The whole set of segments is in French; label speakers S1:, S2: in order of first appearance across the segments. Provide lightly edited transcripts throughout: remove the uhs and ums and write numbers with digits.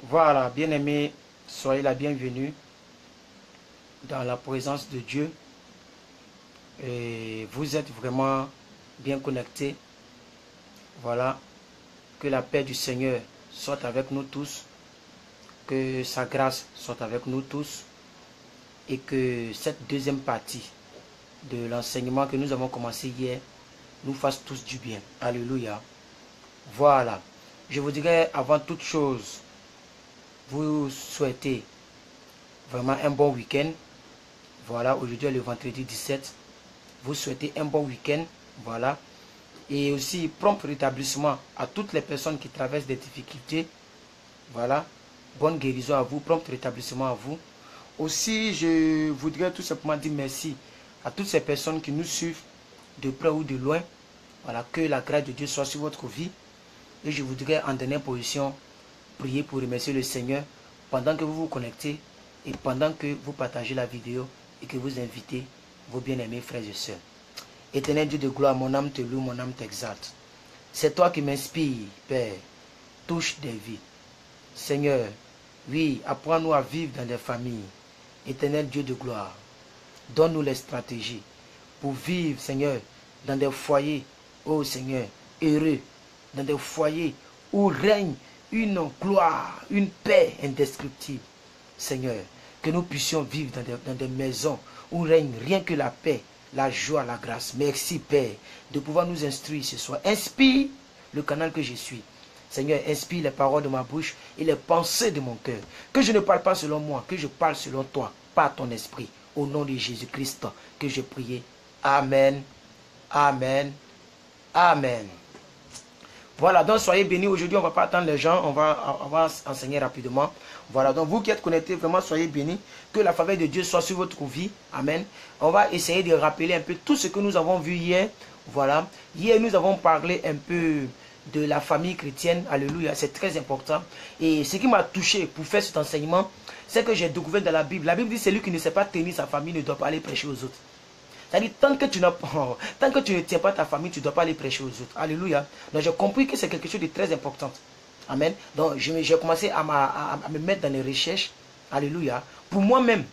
S1: Voilà, bien-aimés, soyez la bienvenue dans la présence de Dieu. Et vous êtes vraiment bien connectés. Voilà, que la paix du Seigneur soit avec nous tous, que sa grâce soit avec nous tous, et que cette deuxième partie de l'enseignement que nous avons commencé hier nous fasse tous du bien. Alléluia. Voilà, je vous dirais avant toute chose, vous souhaitez vraiment un bon week-end. Voilà, aujourd'hui le vendredi 17. Vous souhaitez un bon week-end. Voilà. Et aussi prompt rétablissement à toutes les personnes qui traversent des difficultés. Voilà. Bonne guérison à vous. Prompt rétablissement à vous. Aussi, je voudrais tout simplement dire merci à toutes ces personnes qui nous suivent de près ou de loin. Voilà. Que la grâce de Dieu soit sur votre vie. Et je voudrais en dernière position prier pour remercier le Seigneur pendant que vous vous connectez et pendant que vous partagez la vidéo et que vous invitez vos bien-aimés frères et sœurs. Éternel Dieu de gloire, mon âme te loue, mon âme t'exalte. C'est toi qui m'inspires, Père. Touche des vies. Seigneur, oui, apprends-nous à vivre dans des familles. Éternel Dieu de gloire, donne-nous les stratégies pour vivre, Seigneur, dans des foyers, oh Seigneur, heureux, dans des foyers où règne une gloire, une paix indescriptible. Seigneur, que nous puissions vivre dans des maisons où règne rien que la paix, la joie, la grâce. Merci Père de pouvoir nous instruire ce soir. Inspire le canal que je suis. Seigneur, inspire les paroles de ma bouche et les pensées de mon cœur. Que je ne parle pas selon moi, que je parle selon toi, par ton esprit. Au nom de Jésus-Christ que je prie. Amen. Amen. Amen. Voilà, donc soyez bénis. Aujourd'hui, on ne va pas attendre les gens, on va enseigner rapidement. Voilà, donc vous qui êtes connectés, vraiment soyez bénis. Que la faveur de Dieu soit sur votre vie. Amen. On va essayer de rappeler un peu tout ce que nous avons vu hier. Voilà. Hier, nous avons parlé un peu de la famille chrétienne. Alléluia, c'est très important. Et ce qui m'a touché pour faire cet enseignement, c'est que j'ai découvert dans la Bible. La Bible dit, celui qui ne sait pas tenir sa famille ne doit pas aller prêcher aux autres. C'est-à-dire, tant que tu ne tiens pas ta famille, tu ne dois pas aller prêcher aux autres. Alléluia. Donc, j'ai compris que c'est quelque chose de très important. Amen. Donc, j'ai commencé à me mettre dans les recherches. Alléluia. Pour moi-même.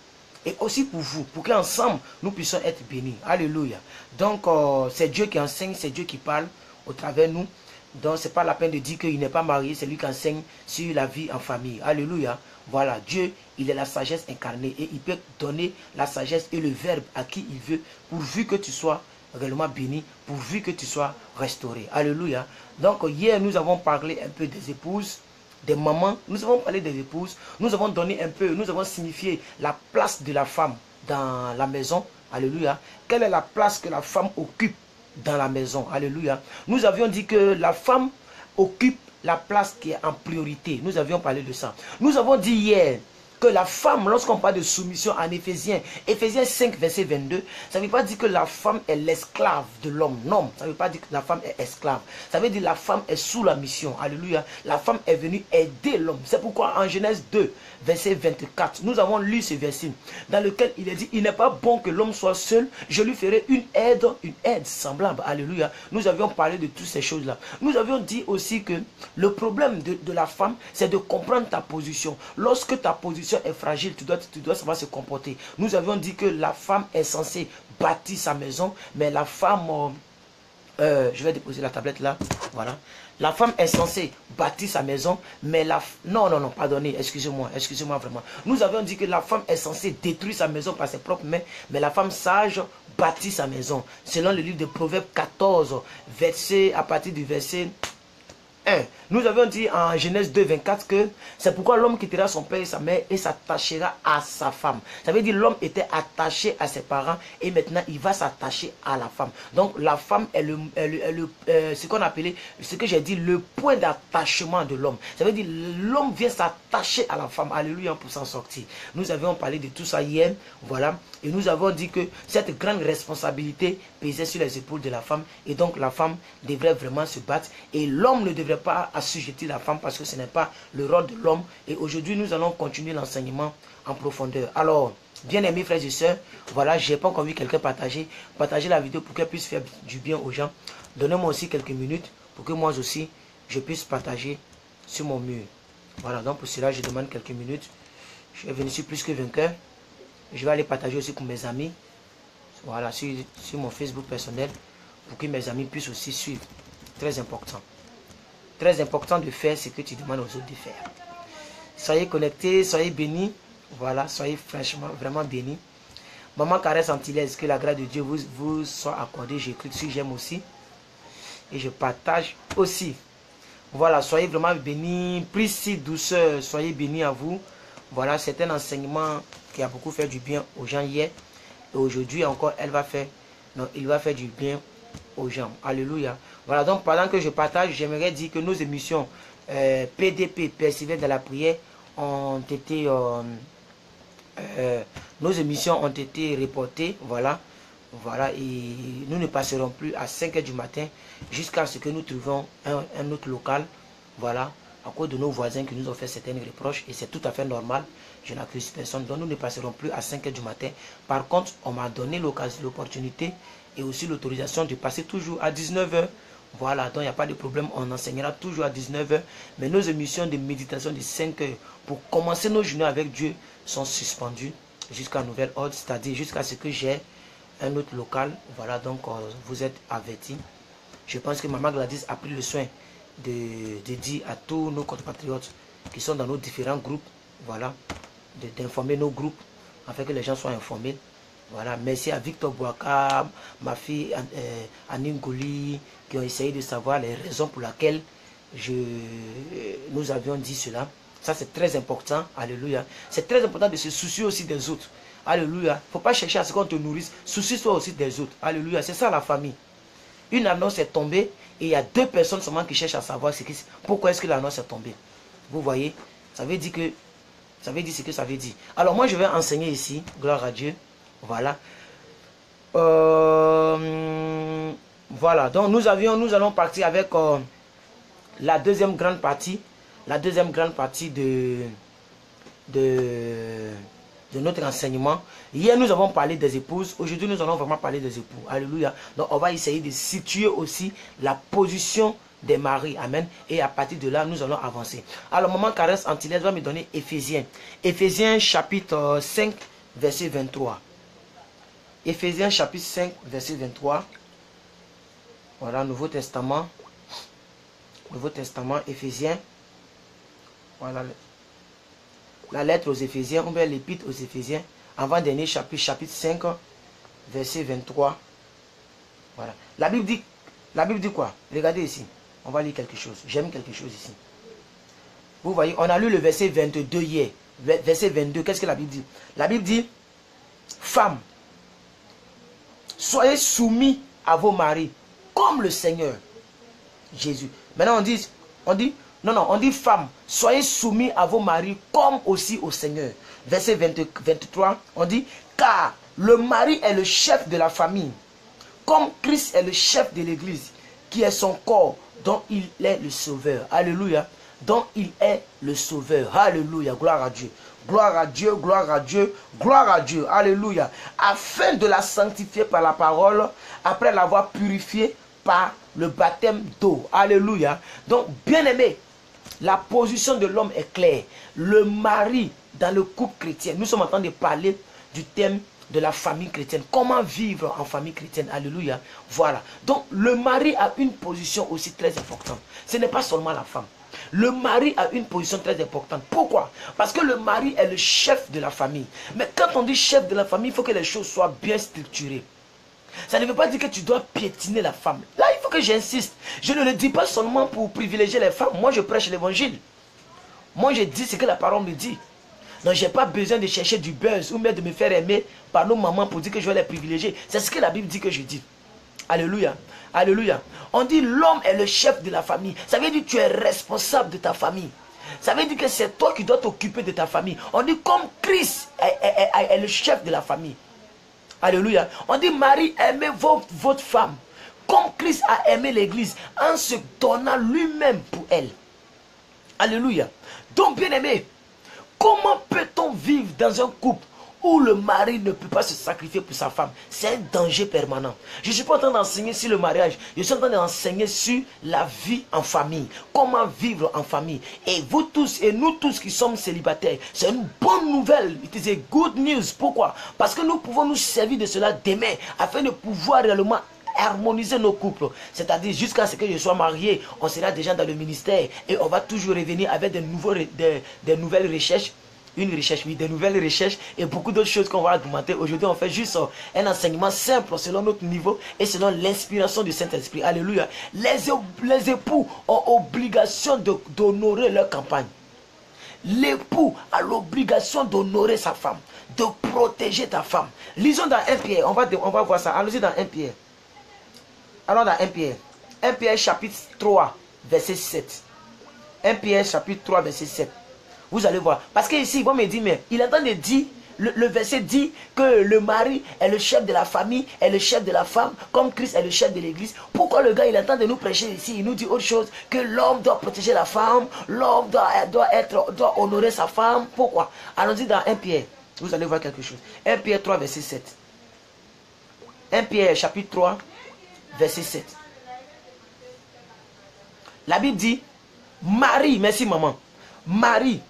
S1: Et aussi pour vous. Pour qu'ensemble, nous puissions être bénis. Alléluia. Donc, c'est Dieu qui enseigne, c'est Dieu qui parle au travers de nous. Donc, ce n'est pas la peine de dire qu'il n'est pas marié. C'est lui qui enseigne sur la vie en famille. Alléluia. Voilà, Dieu, il est la sagesse incarnée et il peut donner la sagesse et le verbe à qui il veut, pourvu que tu sois réellement béni, pourvu que tu sois restauré. Alléluia. Donc, hier, nous avons parlé un peu des épouses, des mamans. Nous avons parlé des épouses. Nous avons donné un peu, nous avons signifié la place de la femme dans la maison. Alléluia. Quelle est la place que la femme occupe dans la maison? Alléluia. Nous avions dit que la femme occupe la place qui est en priorité. Nous avions parlé de ça. Nous avons dit hier que la femme, lorsqu'on parle de soumission en Éphésiens 5, verset 22, ça ne veut pas dire que la femme est l'esclave de l'homme. Non, ça ne veut pas dire que la femme est esclave. Ça veut dire que la femme est sous la mission. Alléluia. La femme est venue aider l'homme. C'est pourquoi en Genèse 2, verset 24, nous avons lu ce verset dans lequel il est dit, il n'est pas bon que l'homme soit seul, je lui ferai une aide semblable. Alléluia. Nous avions parlé de toutes ces choses-là. Nous avions dit aussi que le problème de la femme, c'est de comprendre ta position. Lorsque ta position est fragile, tu dois savoir se comporter. Nous avions dit que la femme est censée bâtir sa maison, mais la femme... je vais déposer la tablette là. Voilà. La femme est censée bâtir sa maison, mais la... Non, pardonnez, excusez-moi vraiment. Nous avions dit que la femme est censée détruire sa maison par ses propres mains, mais la femme sage bâtit sa maison. Selon le livre de Proverbes 14, à partir du verset 1. Nous avions dit en Genèse 2, 24 que c'est pourquoi l'homme quittera son père et sa mère et s'attachera à sa femme. Ça veut dire l'homme était attaché à ses parents et maintenant il va s'attacher à la femme. Donc la femme est ce qu'on appelait, ce que j'ai dit, le point d'attachement de l'homme. Ça veut dire l'homme vient s'attacher à la femme. Alléluia, pour s'en sortir. Nous avions parlé de tout ça hier. Voilà. Et nous avons dit que cette grande responsabilité pesait sur les épaules de la femme. Et donc la femme devrait vraiment se battre. Et l'homme ne devrait pas assujettir la femme parce que ce n'est pas le rôle de l'homme. Et aujourd'hui, nous allons continuer l'enseignement en profondeur. Alors, bien aimés frères et sœurs, voilà, je n'ai pas encore vu quelqu'un partager la vidéo pour qu'elle puisse faire du bien aux gens. Donnez-moi aussi quelques minutes pour que moi aussi, je puisse partager sur mon mur. Voilà, donc pour cela, je demande quelques minutes. Je vais venir sur Plus que Vainqueur. Je vais aller partager aussi pour mes amis. Voilà, sur mon Facebook personnel. Pour que mes amis puissent aussi suivre. Très important. Très important de faire ce que tu demandes aux autres de faire. Soyez connectés, soyez bénis. Voilà, soyez franchement, vraiment bénis. Maman Caresse Antillaise, que la grâce de Dieu vous soit accordée. J'écris dessus, j'aime aussi. Et je partage aussi. Voilà, soyez vraiment bénis. Priscille Douceur, soyez bénis à vous. Voilà, c'est un enseignement qui a beaucoup fait du bien aux gens hier. Et aujourd'hui encore, il va faire du bien aux gens. Alléluia. Voilà, donc pendant que je partage, j'aimerais dire que nos émissions PDP, Persévère dans la prière, ont été... nos émissions ont été reportées. Voilà. Voilà, et nous ne passerons plus à 5 h du matin jusqu'à ce que nous trouvions un autre local. Voilà, à cause de nos voisins qui nous ont fait certaines reproches, et c'est tout à fait normal. Je n'accuse personne, donc nous ne passerons plus à 5 h du matin. Par contre, on m'a donné l'opportunité et aussi l'autorisation de passer toujours à 19 h. Voilà, donc il n'y a pas de problème, on enseignera toujours à 19 h. Mais nos émissions de méditation de 5 h pour commencer nos journées avec Dieu sont suspendues jusqu'à nouvel ordre, c'est-à-dire jusqu'à ce que j'ai un autre local. Voilà, donc vous êtes avertis. Je pense que Maman Gladys a pris le soin de dire à tous nos compatriotes qui sont dans nos différents groupes, voilà, d'informer nos groupes afin que les gens soient informés. Voilà, merci à Victor Boaka, ma fille Anine Goli, qui ont essayé de savoir les raisons pour lesquelles nous avions dit cela. Ça, c'est très important. Alléluia. C'est très important de se soucier aussi des autres. Alléluia. Il ne faut pas chercher à ce qu'on te nourrisse. Soucie-toi aussi des autres. Alléluia. C'est ça la famille. Une annonce est tombée et il y a 2 personnes seulement qui cherchent à savoir pourquoi est-ce que l'annonce est tombée. Vous voyez, ça veut dire ce que ça veut dire. Alors moi, je vais enseigner ici. Gloire à Dieu. Voilà. Voilà. Donc nous allons partir avec la deuxième grande partie. La deuxième grande partie de notre enseignement. Hier, nous avons parlé des épouses. Aujourd'hui, nous allons vraiment parler des époux. Alléluia. Donc, on va essayer de situer aussi la position des maris. Amen. Et à partir de là, nous allons avancer. Alors, Maman Caresse Antillaise va me donner Éphésiens. Éphésiens chapitre 5, verset 23. Éphésiens chapitre 5, verset 23. Voilà, Nouveau Testament. Nouveau Testament, Éphésiens. Voilà. La lettre aux Éphésiens, ou bien l'épître aux Éphésiens, avant-dernier chapitre, chapitre 5, verset 23. Voilà. La Bible dit quoi? Regardez ici. On va lire quelque chose. J'aime quelque chose ici. Vous voyez, on a lu le verset 22 hier. Verset 22, qu'est-ce que la Bible dit? La Bible dit, femmes, soyez soumis à vos maris, comme le Seigneur Jésus. Maintenant on dit femmes, soyez soumis à vos maris comme aussi au Seigneur. Verset 23, on dit, car le mari est le chef de la famille, comme Christ est le chef de l'église, qui est son corps, dont il est le sauveur. Alléluia. Dont il est le sauveur. Alléluia. Gloire à Dieu. Gloire à Dieu, gloire à Dieu, gloire à Dieu. Alléluia. Afin de la sanctifier par la parole, après l'avoir purifiée par le baptême d'eau. Alléluia. Donc, bien aimé, la position de l'homme est claire. Le mari dans le couple chrétien. Nous sommes en train de parler du thème de la famille chrétienne. Comment vivre en famille chrétienne. Alléluia. Voilà. Donc, le mari a une position aussi très importante. Ce n'est pas seulement la femme. Le mari a une position très importante. Pourquoi? Parce que le mari est le chef de la famille. Mais quand on dit chef de la famille, il faut que les choses soient bien structurées. Ça ne veut pas dire que tu dois piétiner la femme. Là, il faut que j'insiste. Je ne le dis pas seulement pour privilégier les femmes. Moi, je prêche l'évangile. Moi, je dis ce que la parole me dit. Donc, je n'ai pas besoin de chercher du buzz ou même de me faire aimer par nos mamans pour dire que je vais les privilégier. C'est ce que la Bible dit que je dis. Alléluia. Alléluia. On dit l'homme est le chef de la famille. Ça veut dire que tu es responsable de ta famille. Ça veut dire que c'est toi qui dois t'occuper de ta famille. On dit comme Christ est le chef de la famille. Alléluia. On dit Marie, aimez votre femme. Comme Christ a aimé l'église en se donnant lui-même pour elle. Alléluia. Donc bien aimé, comment peut-on vivre dans un couple
S2: où le mari ne peut pas se sacrifier pour sa femme. C'est un danger permanent. Je ne suis pas en train d'enseigner sur le mariage. Je suis en train d'enseigner sur la vie en famille. Comment vivre en famille. Et vous tous et nous tous qui sommes célibataires, c'est une bonne nouvelle. It is a good news. Pourquoi? Parce que nous pouvons nous servir de cela demain afin de pouvoir réellement harmoniser nos couples. C'est-à-dire jusqu'à ce que je sois marié, on sera déjà dans le ministère et on va toujours revenir avec des nouvelles recherches. Une recherche, oui, des nouvelles recherches et beaucoup d'autres choses qu'on va augmenter. Aujourd'hui, on fait juste un enseignement simple selon notre niveau et selon l'inspiration du Saint-Esprit. Alléluia. Les époux ont obligation d'honorer leur campagne. L'époux a l'obligation d'honorer sa femme, de protéger ta femme. Lisons dans 1 Pierre, on va voir ça. Allons-y dans 1 Pierre. Allons dans 1 Pierre. 1 Pierre chapitre 3, verset 7. 1 Pierre chapitre 3, verset 7. Vous allez voir. Parce que ici, ils vont me dire, mais il est en train de dire, le verset dit que le mari est le chef de la famille, est le chef de la femme, comme Christ est le chef de l'église. Pourquoi le gars, il est en train de nous prêcher ici? Il nous dit autre chose, que l'homme doit protéger la femme, l'homme doit honorer sa femme. Pourquoi? Allons-y dans 1 Pierre. Vous allez voir quelque chose. 1 Pierre 3, verset 7. 1 Pierre chapitre 3, verset 7. La Bible dit, Marie, merci maman, Marie,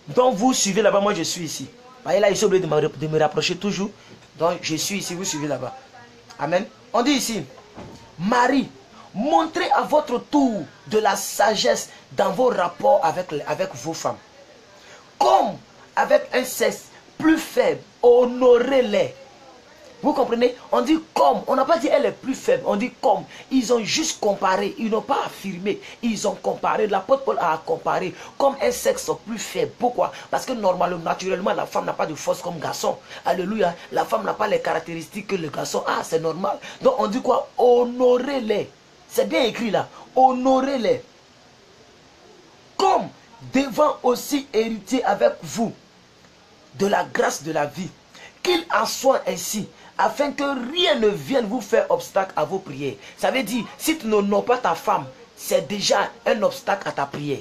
S2: donc vous suivez là-bas, moi je suis ici. Et là, ils sont obligés de me rapprocher toujours. Donc je suis ici, vous suivez là-bas. Amen. On dit ici, Marie, montrez à votre tour de la sagesse dans vos rapports avec vos femmes. Comme avec un sexe plus faible, honorez-les. Vous comprenez? On dit comme. On n'a pas dit elle est plus faible. On dit comme. Ils ont juste comparé. Ils n'ont pas affirmé. Ils ont comparé. L'apôtre Paul a comparé comme un sexe plus faible. Pourquoi? Parce que normalement, naturellement, la femme n'a pas de force comme garçon. Alléluia. La femme n'a pas les caractéristiques que le garçon a. C'est normal. Donc on dit quoi? Honorez-les. C'est bien écrit là. Honorez-les. Comme devant aussi hériter avec vous de la grâce de la vie. Qu'il en soit ainsi, afin que rien ne vienne vous faire obstacle à vos prières. Ça veut dire, si tu n'honores pas ta femme, c'est déjà un obstacle à ta prière.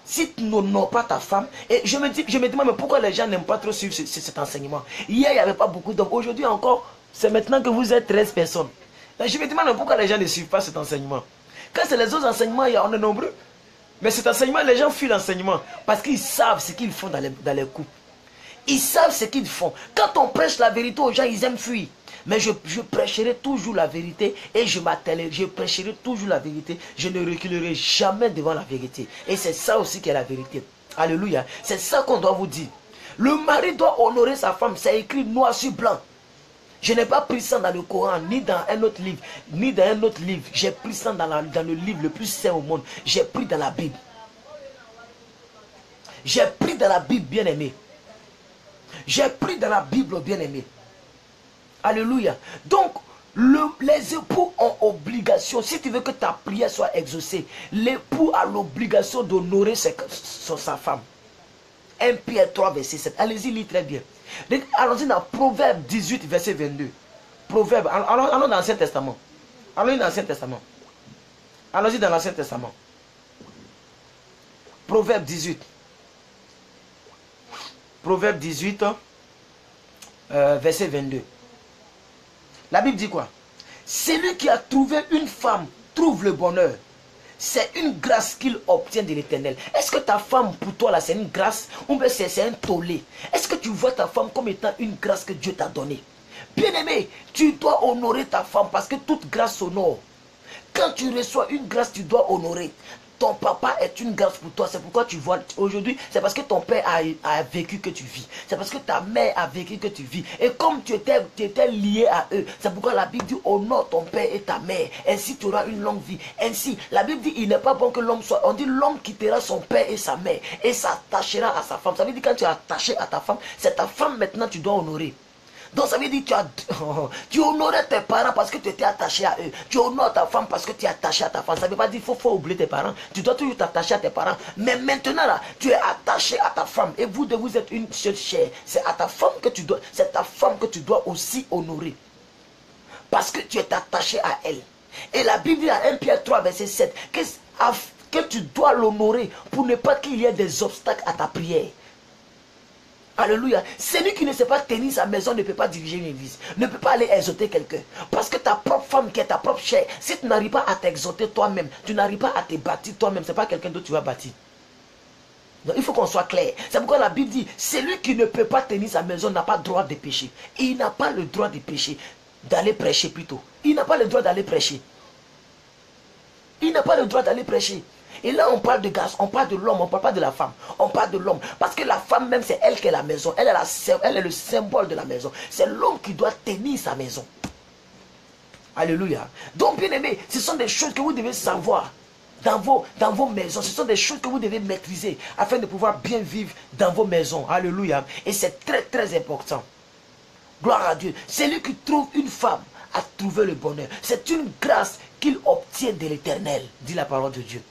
S2: Si tu n'honores pas ta femme, et je me demande, mais pourquoi les gens n'aiment pas trop suivre cet enseignement? Hier, il n'y avait pas beaucoup d'hommes. Aujourd'hui encore, c'est maintenant que vous êtes 13 personnes. Et je me demande pourquoi les gens ne suivent pas cet enseignement. Quand c'est les autres enseignements, on est nombreux. Mais cet enseignement, les gens fuient l'enseignement parce qu'ils savent ce qu'ils font dans les couples. Ils savent ce qu'ils font. Quand on prêche la vérité aux gens, ils aiment fuir. Mais je prêcherai toujours la vérité et je prêcherai toujours la vérité. Je ne reculerai jamais devant la vérité. Et c'est ça aussi qui est la vérité. Alléluia. C'est ça qu'on doit vous dire. Le mari doit honorer sa femme. C'est écrit noir sur blanc. Je n'ai pas pris ça dans le Coran, ni dans un autre livre, ni dans un autre livre. J'ai pris ça dans le livre le plus saint au monde. J'ai pris dans la Bible. J'ai pris dans la Bible, bien aimé. J'ai pris dans la Bible, bien aimé. Alléluia. Donc, les époux ont obligation, si tu veux que ta prière soit exaucée, l'époux a l'obligation d'honorer sa femme. 1 Pierre 3, verset 7. Allez-y, lis très bien. Allons-y dans Proverbe 18, verset 22. Proverbe, allons dans l'Ancien Testament. Allons-y dans l'Ancien Testament. Allons-y dans l'Ancien Testament. Proverbe 18. Proverbe 18, verset 22. La Bible dit quoi? Celui qui a trouvé une femme trouve le bonheur. C'est une grâce qu'il obtient de l'Éternel. Est-ce que ta femme, pour toi, là, c'est une grâce ou bien c'est un tollé? Est-ce que tu vois ta femme comme étant une grâce que Dieu t'a donnée? Bien-aimé, tu dois honorer ta femme parce que toute grâce honore. Quand tu reçois une grâce, tu dois honorer. Ton papa est une grâce pour toi. C'est pourquoi tu vois aujourd'hui, c'est parce que ton père a vécu que tu vis. C'est parce que ta mère a vécu que tu vis. Et comme tu étais lié à eux, c'est pourquoi la Bible dit honore ton père et ta mère. Ainsi tu auras une longue vie. Ainsi, la Bible dit il n'est pas bon que l'homme soit. On dit l'homme quittera son père et sa mère et s'attachera à sa femme. Ça veut dire quand tu es attaché à ta femme, c'est ta femme maintenant tu dois honorer. Donc ça veut dire que tu honorais tes parents parce que tu étais attaché à eux. Tu honores ta femme parce que tu es attaché à ta femme. Ça ne veut pas dire qu'il faut oublier tes parents. Tu dois toujours t'attacher à tes parents. Mais maintenant là, tu es attaché à ta femme. Et vous êtes une seule chair. C'est à ta femme que tu dois. C'est ta femme que tu dois aussi honorer. Parce que tu es attaché à elle. Et la Bible dit à 1 Pierre 3, verset 7, que tu dois l'honorer pour ne pas qu'il y ait des obstacles à ta prière. Alléluia. Celui qui ne sait pas tenir sa maison ne peut pas diriger une église. Ne peut pas aller exhorter quelqu'un. Parce que ta propre femme qui est ta propre chair, si tu n'arrives pas à t'exhorter toi-même, tu n'arrives pas à te bâtir toi-même, ce n'est pas quelqu'un d'autre que tu vas bâtir. Donc il faut qu'on soit clair. C'est pourquoi la Bible dit, celui qui ne peut pas tenir sa maison n'a pas le droit de pécher. Et il n'a pas le droit de pécher, d'aller prêcher plutôt. Il n'a pas le droit d'aller prêcher. Il n'a pas le droit d'aller prêcher. Et là, on parle de garçon, on parle de l'homme, on ne parle pas de la femme. On parle de l'homme. Parce que la femme même, c'est elle qui est la maison. Elle est le symbole de la maison. C'est l'homme qui doit tenir sa maison. Alléluia. Donc, bien aimé, ce sont des choses que vous devez savoir dans vos maisons. Ce sont des choses que vous devez maîtriser afin de pouvoir bien vivre dans vos maisons. Alléluia. Et c'est très, très important. Gloire à Dieu. Celui qui trouve une femme a trouvé le bonheur. C'est une grâce qu'il obtient de l'Éternel, dit la parole de Dieu.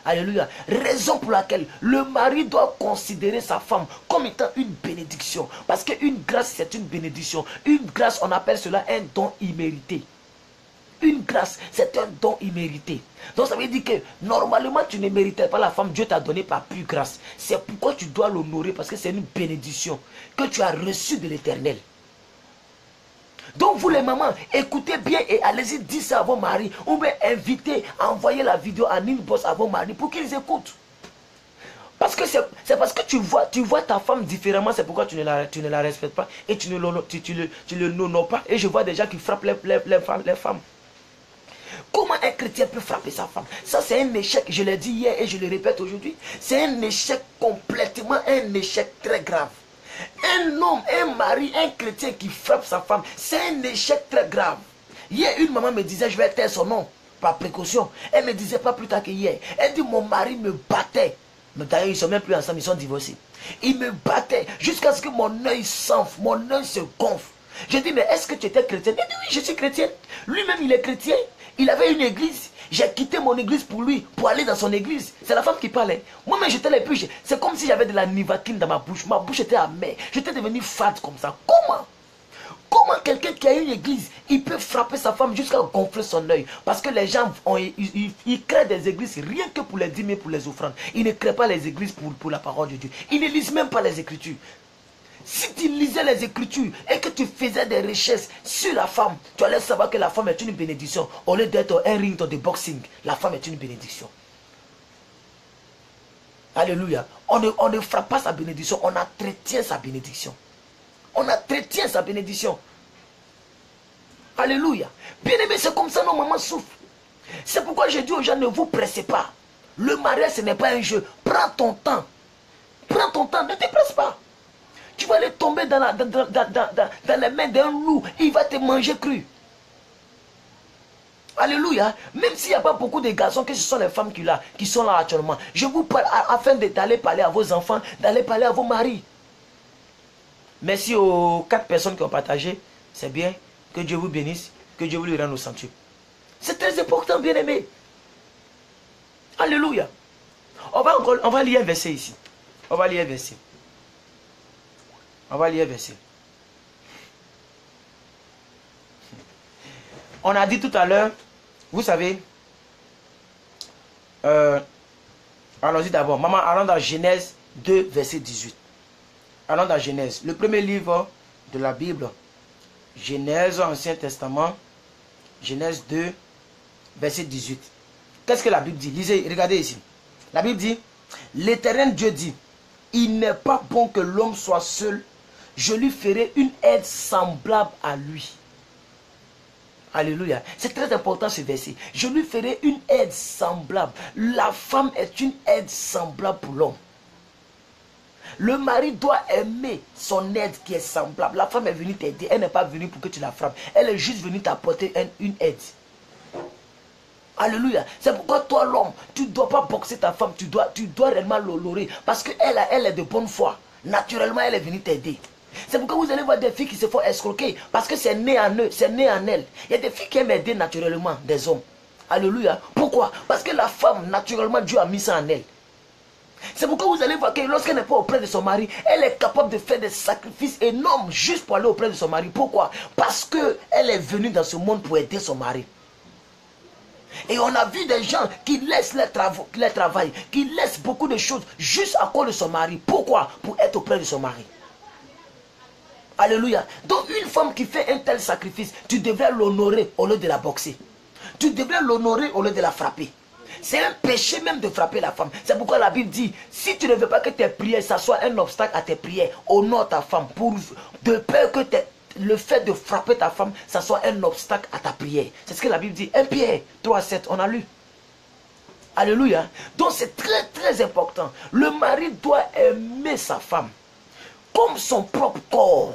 S2: Alléluia. Raison pour laquelle le mari doit considérer sa femme comme étant une bénédiction. Parce qu'une grâce, c'est une bénédiction. Une grâce, on appelle cela un don immérité. Une grâce, c'est un don immérité. Donc ça veut dire que normalement, tu ne méritais pas la femme. Dieu t'a donné par pure grâce. C'est pourquoi tu dois l'honorer, parce que c'est une bénédiction que tu as reçue de l'Éternel. Donc vous les mamans, écoutez bien et allez-y dire ça à vos maris. Ou bien invitez, envoyez la vidéo en inbox à vos maris pour qu'ils écoutent. Parce que c'est parce que tu vois ta femme différemment, c'est pourquoi tu ne la respectes pas et tu ne l'honores pas. Et je vois des gens qui frappent les femmes. Comment un chrétien peut frapper sa femme? Ça c'est un échec, je l'ai dit hier et je le répète aujourd'hui. C'est un échec complètement, un échec très grave. Un homme, un mari, un chrétien qui frappe sa femme, c'est un échec très grave. Hier, une maman me disait, je vais taire son nom, par précaution. Elle me disait pas plus tard que hier. Elle dit, mon mari me battait. Mais d'ailleurs, ils ne sont même plus ensemble, ils sont divorcés. Il me battait jusqu'à ce que mon œil s'enfle, mon œil se gonfle. Je dis, mais est-ce que tu étais chrétienne? Elle dit, oui, je suis chrétienne. Lui-même, il est chrétien. Il avait une église. J'ai quitté mon église pour lui, pour aller dans son église. C'est la femme qui parlait. Moi-même, j'étais les plus. C'est comme si j'avais de la nivatine dans ma bouche. Ma bouche était amère. J'étais devenu fade comme ça. Comment quelqu'un qui a une église, il peut frapper sa femme jusqu'à gonfler son œil? Parce que les gens, ils créent des églises rien que pour les dîmes et pour les offrandes. Ils ne créent pas les églises pour la parole de Dieu. Ils ne lisent même pas les Écritures. Si tu lisais les Écritures et que tu faisais des recherches sur la femme, tu allais savoir que la femme est une bénédiction. Au lieu d'être un ring de boxing, la femme est une bénédiction. Alléluia. On ne frappe pas sa bénédiction, on entretient sa bénédiction. On entretient sa bénédiction. Alléluia. Bien aimé, c'est comme ça nos mamans souffrent. C'est pourquoi je dis aux gens, ne vous pressez pas. Le mariage, ce n'est pas un jeu. Prends ton temps. Prends ton temps, ne te presse pas. Tu vas aller tomber dans les mains d'un loup. Il va te manger cru. Alléluia. Même s'il n'y a pas beaucoup de garçons, que ce sont les femmes qui sont là actuellement. Je vous parle afin d'aller parler à vos enfants, d'aller parler à vos maris. Merci aux 4 personnes qui ont partagé. C'est bien. Que Dieu vous bénisse. Que Dieu vous le rende au centuple. C'est très important, bien aimé. Alléluia. On va lire un verset ici. On va lire un verset. On va lire un verset. On a dit tout à l'heure, vous savez, allons-y d'abord. Maman, allons dans Genèse 2, verset 18. Allons dans Genèse, le premier livre de la Bible. Genèse, Ancien Testament. Genèse 2, verset 18. Qu'est-ce que la Bible dit? Lisez, regardez ici. La Bible dit, l'Éternel Dieu dit, il n'est pas bon que l'homme soit seul. Je lui ferai une aide semblable à lui. Alléluia. C'est très important ce verset. Je lui ferai une aide semblable. La femme est une aide semblable pour l'homme. Le mari doit aimer son aide qui est semblable. La femme est venue t'aider. Elle n'est pas venue pour que tu la frappes. Elle est juste venue t'apporter une aide. Alléluia. C'est pourquoi toi l'homme, tu ne dois pas boxer ta femme. Tu dois réellement l'honorer. Parce qu'elle est de bonne foi. Naturellement, elle est venue t'aider. C'est pourquoi vous allez voir des filles qui se font escroquer. Parce que c'est né en eux, c'est né en elles. Il y a des filles qui aiment aider naturellement des hommes. Alléluia. Pourquoi? Parce que la femme, naturellement, Dieu a mis ça en elle. C'est pourquoi vous allez voir que lorsqu'elle n'est pas auprès de son mari, elle est capable de faire des sacrifices énormes juste pour aller auprès de son mari. Pourquoi? Parce qu'elle est venue dans ce monde pour aider son mari. Et on a vu des gens qui laissent leur travail, qui laissent beaucoup de choses juste à cause de son mari. Pourquoi? Pour être auprès de son mari. Alléluia. Donc une femme qui fait un tel sacrifice, tu devrais l'honorer au lieu de la boxer. Tu devrais l'honorer au lieu de la frapper. C'est un péché même de frapper la femme. C'est pourquoi la Bible dit, si tu ne veux pas que tes prières, ça soit un obstacle à tes prières, honore ta femme, de peur que le fait de frapper ta femme, ça soit un obstacle à ta prière. C'est ce que la Bible dit. 1 Pierre 3,7, on a lu. Alléluia. Donc c'est très très important. Le mari doit aimer sa femme comme son propre corps.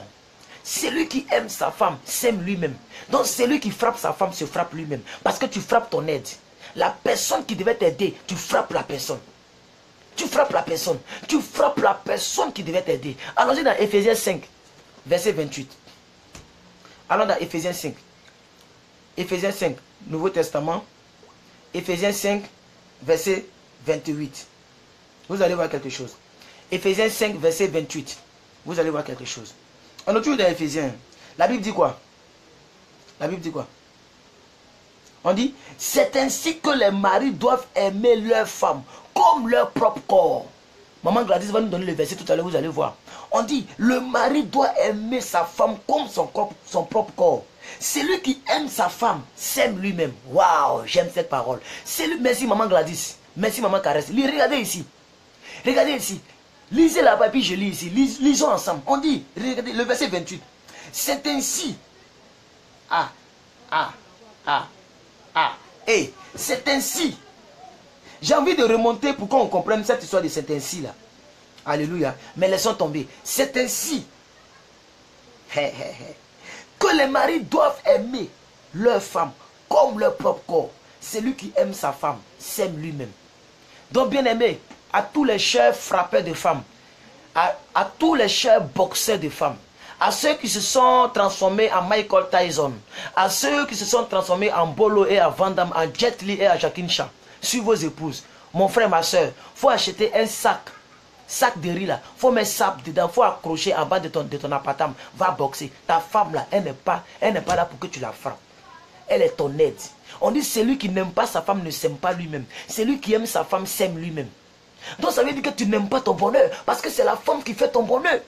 S2: Celui qui aime sa femme s'aime lui-même. Donc celui qui frappe sa femme se frappe lui-même. Parce que tu frappes ton aide. La personne qui devait t'aider, tu frappes la personne. Tu frappes la personne. Tu frappes la personne qui devait t'aider. Allons-y dans Ephésiens 5, verset 28. Allons dans Ephésiens 5. Ephésiens 5, Nouveau Testament. Ephésiens 5, verset 28. Vous allez voir quelque chose. Ephésiens 5, verset 28. Vous allez voir quelque chose. On est toujours dans Ephésiens. La Bible dit quoi? La Bible dit quoi? On dit, c'est ainsi que les maris doivent aimer leurs femmes comme leur propre corps. Maman Gladys va nous donner le verset tout à l'heure, vous allez voir. On dit, le mari doit aimer sa femme comme son propre corps. Celui qui aime sa femme s'aime lui-même. Waouh, j'aime cette parole. Merci maman Gladys. Merci maman Caresse. Regardez ici. Regardez ici. Lisez là-bas, puis je lis ici. Lisons ensemble. On dit, regardez le verset 28. C'est ainsi. Et c'est ainsi. J'ai envie de remonter pour qu'on comprenne cette histoire de c'est ainsi là. Alléluia. Mais laissons tomber. C'est ainsi que les maris doivent aimer leur femme comme leur propre corps. Celui qui aime sa femme s'aime lui-même. Donc bien aimé, à tous les chers frappeurs de femmes, à tous les chers boxeurs de femmes, à ceux qui se sont transformés en Michael Tyson, à ceux qui se sont transformés en Bolo et à Van Damme, en Jet Li et à Jacqueline Chan, sur vos épouses, mon frère, ma soeur, il faut acheter un sac de riz là, il faut mettre ça dedans, il faut accrocher en bas de ton appartement, va boxer. Ta femme là, elle n'est pas là pour que tu la frappes. Elle est ton aide. On dit celui qui n'aime pas sa femme ne s'aime pas lui-même. Celui qui aime sa femme s'aime lui-même. Donc ça veut dire que tu n'aimes pas ton bonheur, parce que c'est la femme qui fait ton bonheur.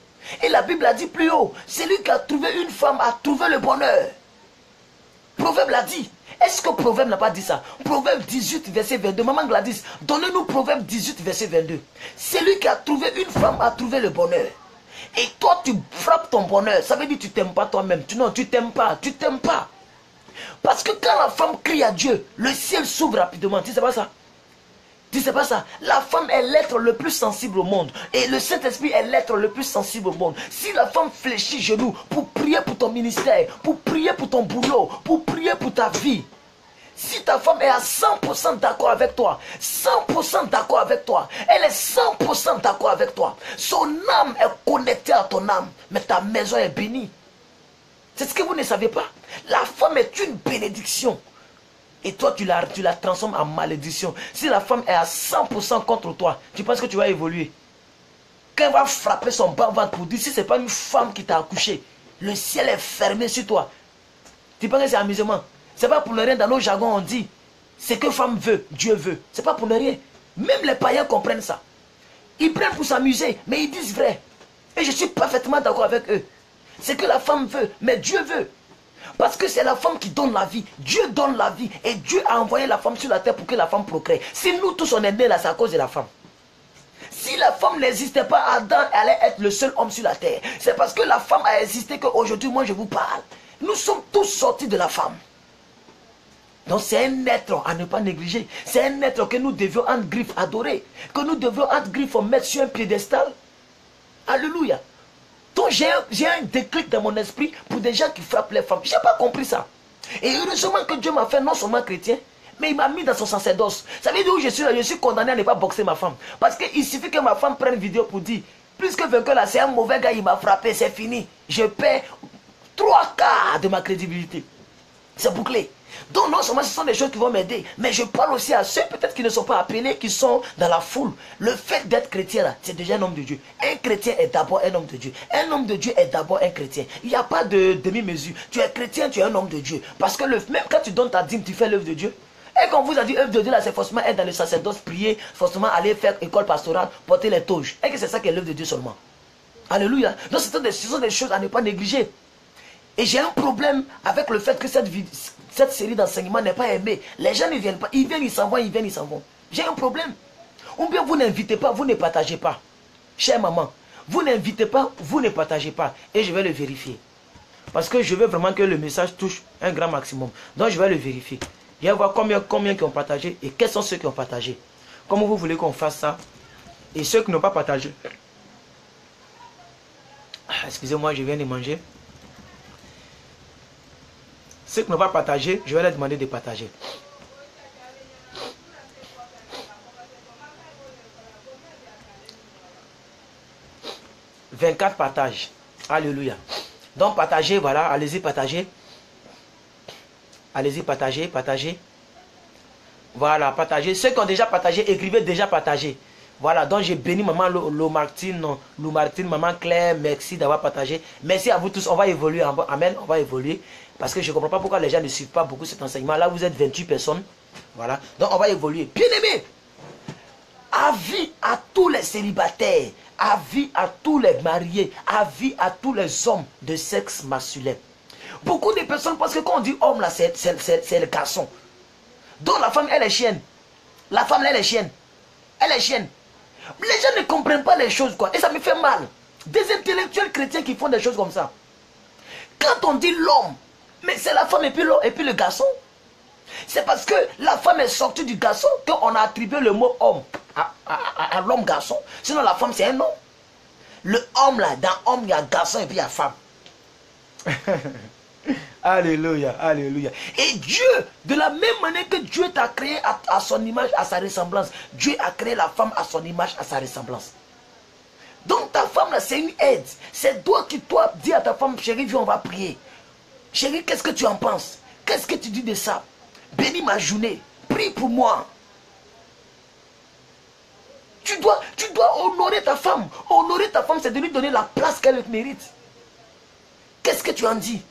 S2: Et la Bible a dit plus haut, celui qui a trouvé une femme a trouvé le bonheur. Proverbe l'a dit. Est-ce que Proverbe n'a pas dit ça? Proverbe 18, verset 22. Maman Gladys, donnez-nous Proverbe 18, verset 22. Celui qui a trouvé une femme a trouvé le bonheur. Et toi, tu frappes ton bonheur. Ça veut dire que tu t'aimes pas toi-même. Non, tu t'aimes pas. Tu t'aimes pas. Parce que quand la femme crie à Dieu, le ciel s'ouvre rapidement. Tu sais pas ça? Tu sais pas ça? La femme est l'être le plus sensible au monde. Et le Saint-Esprit est l'être le plus sensible au monde. Si la femme fléchit genoux pour prier pour ton ministère, pour prier pour ton boulot, pour prier pour ta vie, si ta femme est à 100% d'accord avec toi, 100% d'accord avec toi, elle est 100% d'accord avec toi, son âme est connectée à ton âme, mais ta maison est bénie. C'est ce que vous ne savez pas. La femme est une bénédiction. Et toi, tu la transformes en malédiction. Si la femme est à 100% contre toi, tu penses que tu vas évoluer. Quand elle va frapper son bas ventre pour dire, si ce n'est pas une femme qui t'a accouché, le ciel est fermé sur toi. Tu penses que c'est amusement? Ce n'est pas pour ne rien. Dans nos jargons, on dit, ce que femme veut, Dieu veut. Ce n'est pas pour ne rien. Même les païens comprennent ça. Ils prennent pour s'amuser, mais ils disent vrai. Et je suis parfaitement d'accord avec eux. C'est que la femme veut, mais Dieu veut. Parce que c'est la femme qui donne la vie. Dieu donne la vie. Et Dieu a envoyé la femme sur la terre pour que la femme procrée. Si nous tous on est nés là, c'est à cause de la femme. Si la femme n'existait pas, Adam allait être le seul homme sur la terre. C'est parce que la femme a existé qu'aujourd'hui, moi je vous parle. Nous sommes tous sortis de la femme. Donc c'est un être à ne pas négliger. C'est un être que nous devions en griffe adorer. Que nous devions en griffe mettre sur un piédestal. Alléluia. Donc j'ai un déclic dans mon esprit pour des gens qui frappent les femmes. Je n'ai pas compris ça. Et heureusement que Dieu m'a fait non seulement chrétien, mais il m'a mis dans son sacerdoce. Ça veut dire où je suis condamné à ne pas boxer ma femme. Parce qu'il suffit que ma femme prenne une vidéo pour dire, plus que vainqueur là, c'est un mauvais gars, il m'a frappé, c'est fini. Je perds 3 quarts de ma crédibilité. C'est bouclé. Donc non seulement ce sont des choses qui vont m'aider, mais je parle aussi à ceux peut-être qui ne sont pas appelés, qui sont dans la foule. Le fait d'être chrétien là, c'est déjà un homme de Dieu. Un chrétien est d'abord un homme de Dieu. Un homme de Dieu est d'abord un chrétien. Il n'y a pas de demi-mesure. Tu es chrétien, tu es un homme de Dieu. Parce que même quand tu donnes ta dîme, tu fais l'œuvre de Dieu. Et quand on vous a dit œuvre de Dieu là, c'est forcément être dans le sacerdoce, prier, forcément aller faire école pastorale, porter les toges. Et que c'est ça qui est l'œuvre de Dieu seulement. Alléluia. Donc ce sont des choses à ne pas négliger. Et j'ai un problème avec le fait que cette série d'enseignements n'est pas aimée. Les gens ne viennent pas. Ils viennent, ils s'en vont, ils viennent, ils s'en vont. J'ai un problème. Ou bien vous n'invitez pas, vous ne partagez pas. Chère maman, vous n'invitez pas, vous ne partagez pas. Et je vais le vérifier. Parce que je veux vraiment que le message touche un grand maximum. Donc je vais le vérifier. Je vais voir combien qui ont partagé et quels sont ceux qui ont partagé. Comment vous voulez qu'on fasse ça? Et ceux qui n'ont pas partagé. Excusez-moi, je viens de manger. Ceux qui n'ont pas partagé, je vais leur demander de partager. « 24 partages. » Alléluia. Donc partagez, voilà, allez-y partager. Allez-y partager, partagez. Voilà, partagez. Ceux qui ont déjà partagé, écrivez déjà partagé. Voilà, donc j'ai béni maman Lou Martine, maman Claire, merci d'avoir partagé. Merci à vous tous, on va évoluer, amen, on va évoluer. Parce que je ne comprends pas pourquoi les gens ne suivent pas beaucoup cet enseignement. Là, vous êtes 28 personnes. Voilà, donc on va évoluer. Bien aimé, avis à tous les célibataires, avis à tous les mariés, avis à tous les hommes de sexe masculin. Beaucoup de personnes pensent que quand on dit homme là, c'est le garçon. Donc la femme, elle est chienne. La femme, elle est chienne. Elle est chienne. Les gens ne comprennent pas les choses, quoi. Et ça me fait mal. Des intellectuels chrétiens qui font des choses comme ça. Quand on dit l'homme, mais c'est la femme et puis le garçon. C'est parce que la femme est sortie du garçon qu'on a attribué le mot homme à l'homme garçon. Sinon la femme c'est un homme. Le homme là, dans homme il y a garçon et puis il y a femme. Alléluia, alléluia. Et Dieu, de la même manière que Dieu t'a créé à son image, à sa ressemblance, Dieu a créé la femme à son image, à sa ressemblance. Donc ta femme là, c'est une aide. C'est toi qui dois dire à ta femme, chérie, viens, on va prier. Chérie, qu'est-ce que tu en penses? Qu'est-ce que tu dis de ça? Bénis ma journée. Prie pour moi. Tu dois honorer ta femme. Honorer ta femme, c'est de lui donner la place qu'elle mérite. Qu'est-ce que tu en dis?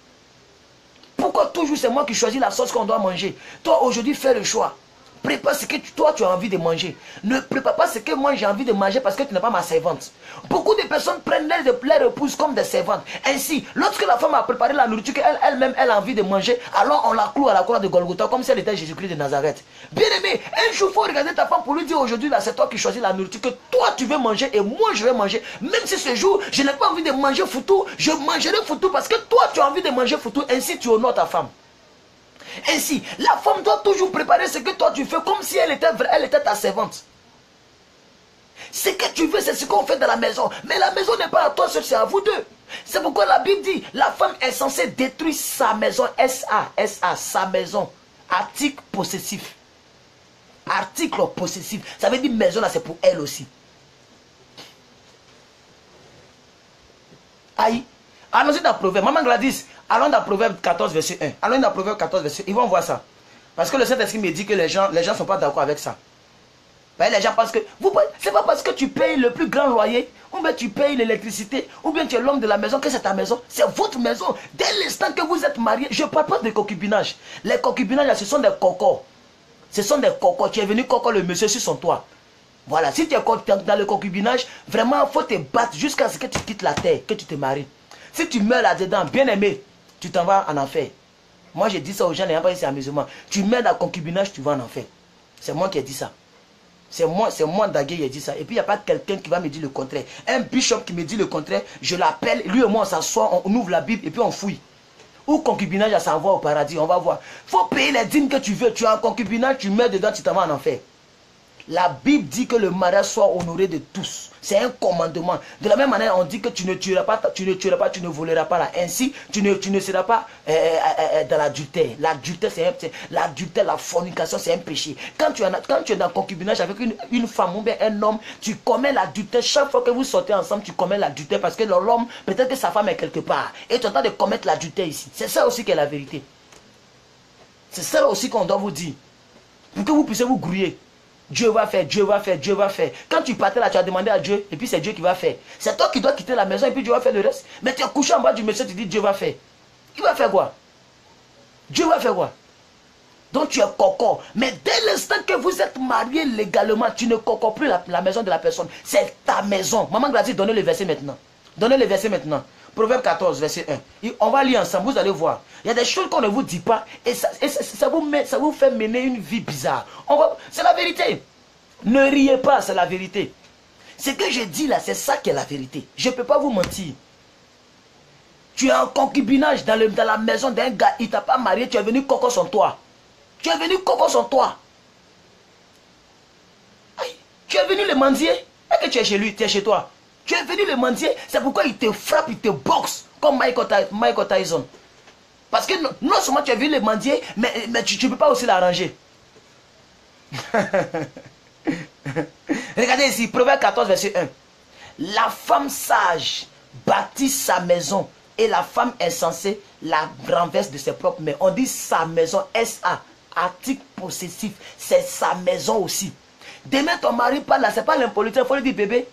S2: Pourquoi toujours c'est moi qui choisis la sauce qu'on doit manger? Toi, aujourd'hui, fais le choix. Prépare ce que toi, tu as envie de manger. Ne prépare pas ce que moi, j'ai envie de manger parce que tu n'es pas ma servante. Beaucoup de personnes prennent leur épouse comme des servantes. Ainsi, lorsque la femme a préparé la nourriture qu'elle-même, elle a envie de manger, alors on la cloue à la croix de Golgotha comme si elle était Jésus-Christ de Nazareth. Bien aimé, un jour, il faut regarder ta femme pour lui dire aujourd'hui, là, c'est toi qui choisis la nourriture que toi, tu veux manger et moi, je vais manger. Même si ce jour, je n'ai pas envie de manger foutou, je mangerai foutou parce que toi, tu as envie de manger foutou. Ainsi, tu honores ta femme. Ainsi, la femme doit toujours préparer ce que toi tu fais comme si elle était ta servante. Ce que tu veux, c'est ce qu'on fait dans la maison. Mais la maison n'est pas à toi seul, c'est à vous deux. C'est pourquoi la Bible dit, la femme est censée détruire sa maison. S-A, sa maison. Article possessif. Article possessif. Ça veut dire maison là, c'est pour elle aussi. Aïe. Allons-y dans Proverbe. Maman Gladys, allons dans Proverbe 14, verset 1. Allons dans Proverbe 14, verset 1. Ils vont voir ça. Parce que le Saint-Esprit me dit que les gens ne sont pas d'accord avec ça. Les gens pensent que... C'est pas parce que tu payes le plus grand loyer, ou bien tu payes l'électricité, ou bien tu es l'homme de la maison, que c'est ta maison. C'est votre maison. Dès l'instant que vous êtes mariés, je ne parle pas de concubinage. Les concubinages, ce sont des cocos. Ce sont des cocos. Tu es venu coco le monsieur sur son toit. Voilà. Si tu es dans le concubinage, vraiment, il faut te battre jusqu'à ce que tu quittes la terre, que tu te maries. Si tu meurs là-dedans, bien aimé, tu t'en vas en enfer. Moi, j'ai dit ça aux gens n'ayant pas ici à musulman. Tu meurs dans le concubinage, tu vas en enfer. C'est moi qui ai dit ça. C'est moi Dagué qui ai dit ça. Et puis, il n'y a pas quelqu'un qui va me dire le contraire. Un bishop qui me dit le contraire, je l'appelle, lui et moi, on s'assoit, on ouvre la Bible et puis on fouille. Ou concubinage, ça s'envoie au paradis, on va voir. Il faut payer les dîmes que tu veux. Tu as un concubinage, tu meurs dedans, tu t'en vas en enfer. La Bible dit que le mariage soit honoré de tous. C'est un commandement. De la même manière, on dit que tu ne tueras pas, tu ne voleras pas là. Ainsi, tu ne seras pas dans l'adultère. L'adultère, l'adultère, la fornication, c'est un péché. Quand tu es dans le concubinage avec une femme ou bien un homme, tu commets l'adultère. Chaque fois que vous sortez ensemble, tu commets l'adultère parce que l'homme, peut-être que sa femme est quelque part. Et tu es en train de commettre l'adultère ici. C'est ça aussi qui est la vérité. C'est ça aussi qu'on doit vous dire. Pour que vous puissiez vous grouiller. Dieu va faire, Dieu va faire, Dieu va faire. Quand tu partais là, tu as demandé à Dieu, et puis c'est Dieu qui va faire. C'est toi qui dois quitter la maison, et puis Dieu va faire le reste. Mais tu es couché en bas du monsieur, tu dis Dieu va faire. Il va faire quoi? Dieu va faire quoi? Donc tu es coco. Mais dès l'instant que vous êtes mariés légalement, tu ne coco plus la maison de la personne. C'est ta maison. Maman Gladys, donnez le verset maintenant. Donnez le verset maintenant. Proverbe 14, verset 1. On va lire ensemble, vous allez voir. Il y a des choses qu'on ne vous dit pas et ça vous fait mener une vie bizarre. C'est la vérité. Ne riez pas, c'est la vérité. Ce que je dis là, c'est ça qui est la vérité. Je ne peux pas vous mentir. Tu es en concubinage dans la maison d'un gars, il ne t'a pas marié, tu es venu coco sur toi. Tu es venu coco sur toi. Aïe, tu es venu le mendier. Et que tu es chez lui, tu es chez toi. Tu es venu le mendier, c'est pourquoi il te frappe, il te boxe comme Michael Tyson. Parce que non seulement tu es venu le mendier, mais tu ne peux pas aussi l'arranger. Regardez ici, Proverbe 14, verset 1. La femme sage bâtit sa maison et la femme insensée la renverse de ses propres mains. On dit sa maison, S-A, article possessif, c'est sa maison aussi. Demain ton mari parle là, c'est pas l'impolitesse, il faut lui dire bébé.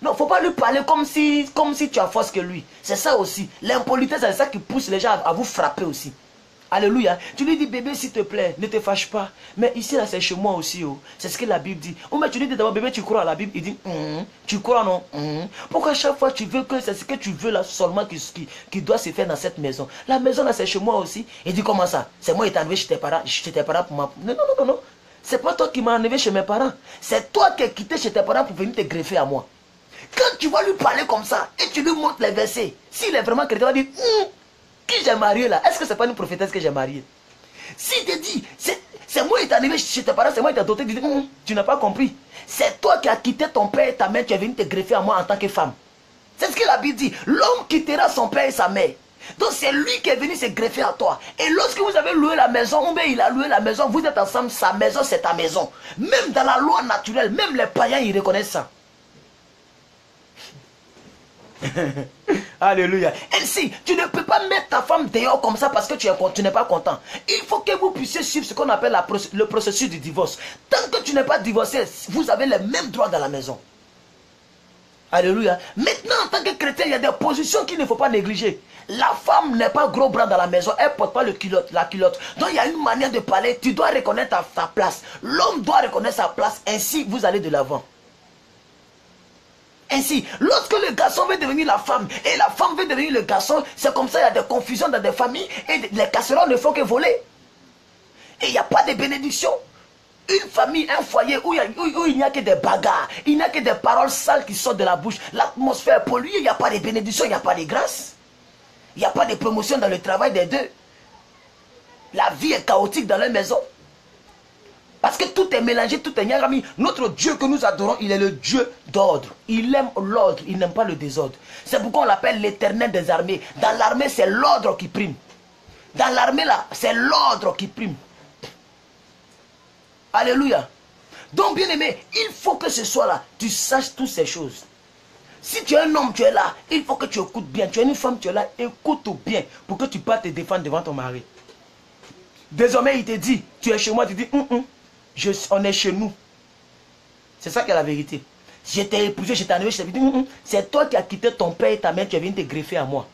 S2: Non, il ne faut pas lui parler comme si tu as force que lui. C'est ça aussi. L'impolitesse, c'est ça qui pousse les gens à vous frapper aussi. Alléluia. Tu lui dis, bébé, s'il te plaît, ne te fâche pas. Mais ici, là, c'est chez moi aussi. Oh. C'est ce que la Bible dit. Ou mais tu lui dis d'abord, bébé, tu crois à la Bible. Il dit, tu crois, non? Pourquoi chaque fois tu veux que c'est ce que tu veux là seulement qui doit se faire dans cette maison? La maison, là, c'est chez moi aussi. Il dit, comment ça? C'est moi qui t'ai enlevé chez tes parents pour ma... Non. C'est pas toi qui m'as enlevé chez mes parents. C'est toi qui as quitté chez tes parents pour venir te greffer à moi. Quand tu vas lui parler comme ça et tu lui montres les versets, s'il est vraiment chrétien, il va dire, qui j'ai marié là? Est-ce que c'est pas une prophétesse que j'ai mariée? S'il te dit, c'est moi qui t'ai arrivé chez tes parents, c'est moi qui t'ai doté, tu n'as pas compris. C'est toi qui as quitté ton père et ta mère, tu es venu te greffer à moi en tant que femme. C'est ce que la Bible dit. L'homme quittera son père et sa mère. Donc c'est lui qui est venu se greffer à toi. Et lorsque vous avez loué la maison, ou bien il a loué la maison, vous êtes ensemble, sa maison c'est ta maison. Même dans la loi naturelle, même les païens ils reconnaissent ça. Alléluia. Ainsi, tu ne peux pas mettre ta femme dehors comme ça parce que tu n'es pas content. Il faut que vous puissiez suivre ce qu'on appelle le processus du divorce. Tant que tu n'es pas divorcé, vous avez les mêmes droits dans la maison. Alléluia. Maintenant, en tant que chrétien, il y a des positions qu'il ne faut pas négliger. La femme n'est pas gros bras dans la maison, elle ne porte pas la culotte. Donc il y a une manière de parler, tu dois reconnaître ta place. L'homme doit reconnaître sa place, ainsi vous allez de l'avant. Ainsi, lorsque le garçon veut devenir la femme et la femme veut devenir le garçon, c'est comme ça, il y a des confusions dans des familles et les casseroles ne font que voler. Et il n'y a pas de bénédiction. Une famille, un foyer où il n'y a que des bagarres, il n'y a que des paroles sales qui sortent de la bouche, l'atmosphère est polluée, il n'y a pas de bénédiction, il n'y a pas de grâce. Il n'y a pas de promotion dans le travail des deux. La vie est chaotique dans leur maison. Parce que tout est mélangé, tout est nyagami. Notre Dieu que nous adorons, il est le Dieu d'ordre. Il aime l'ordre, il n'aime pas le désordre. C'est pourquoi on l'appelle l'Éternel des armées. Dans l'armée, c'est l'ordre qui prime. Dans l'armée, là, c'est l'ordre qui prime. Alléluia. Donc, bien aimé, il faut que ce soit là, tu saches toutes ces choses. Si tu es un homme, tu es là, il faut que tu écoutes bien. Tu es une femme, tu es là, écoute bien pour que tu puisses te défendre devant ton mari. Désormais, il te dit, tu es chez moi, tu dis, on est chez nous. C'est ça qui est la vérité. Je t'ai épousé, je t'ai enlevé, je t'ai dit, c'est toi qui as quitté ton père et ta mère, tu es venu te greffer à moi.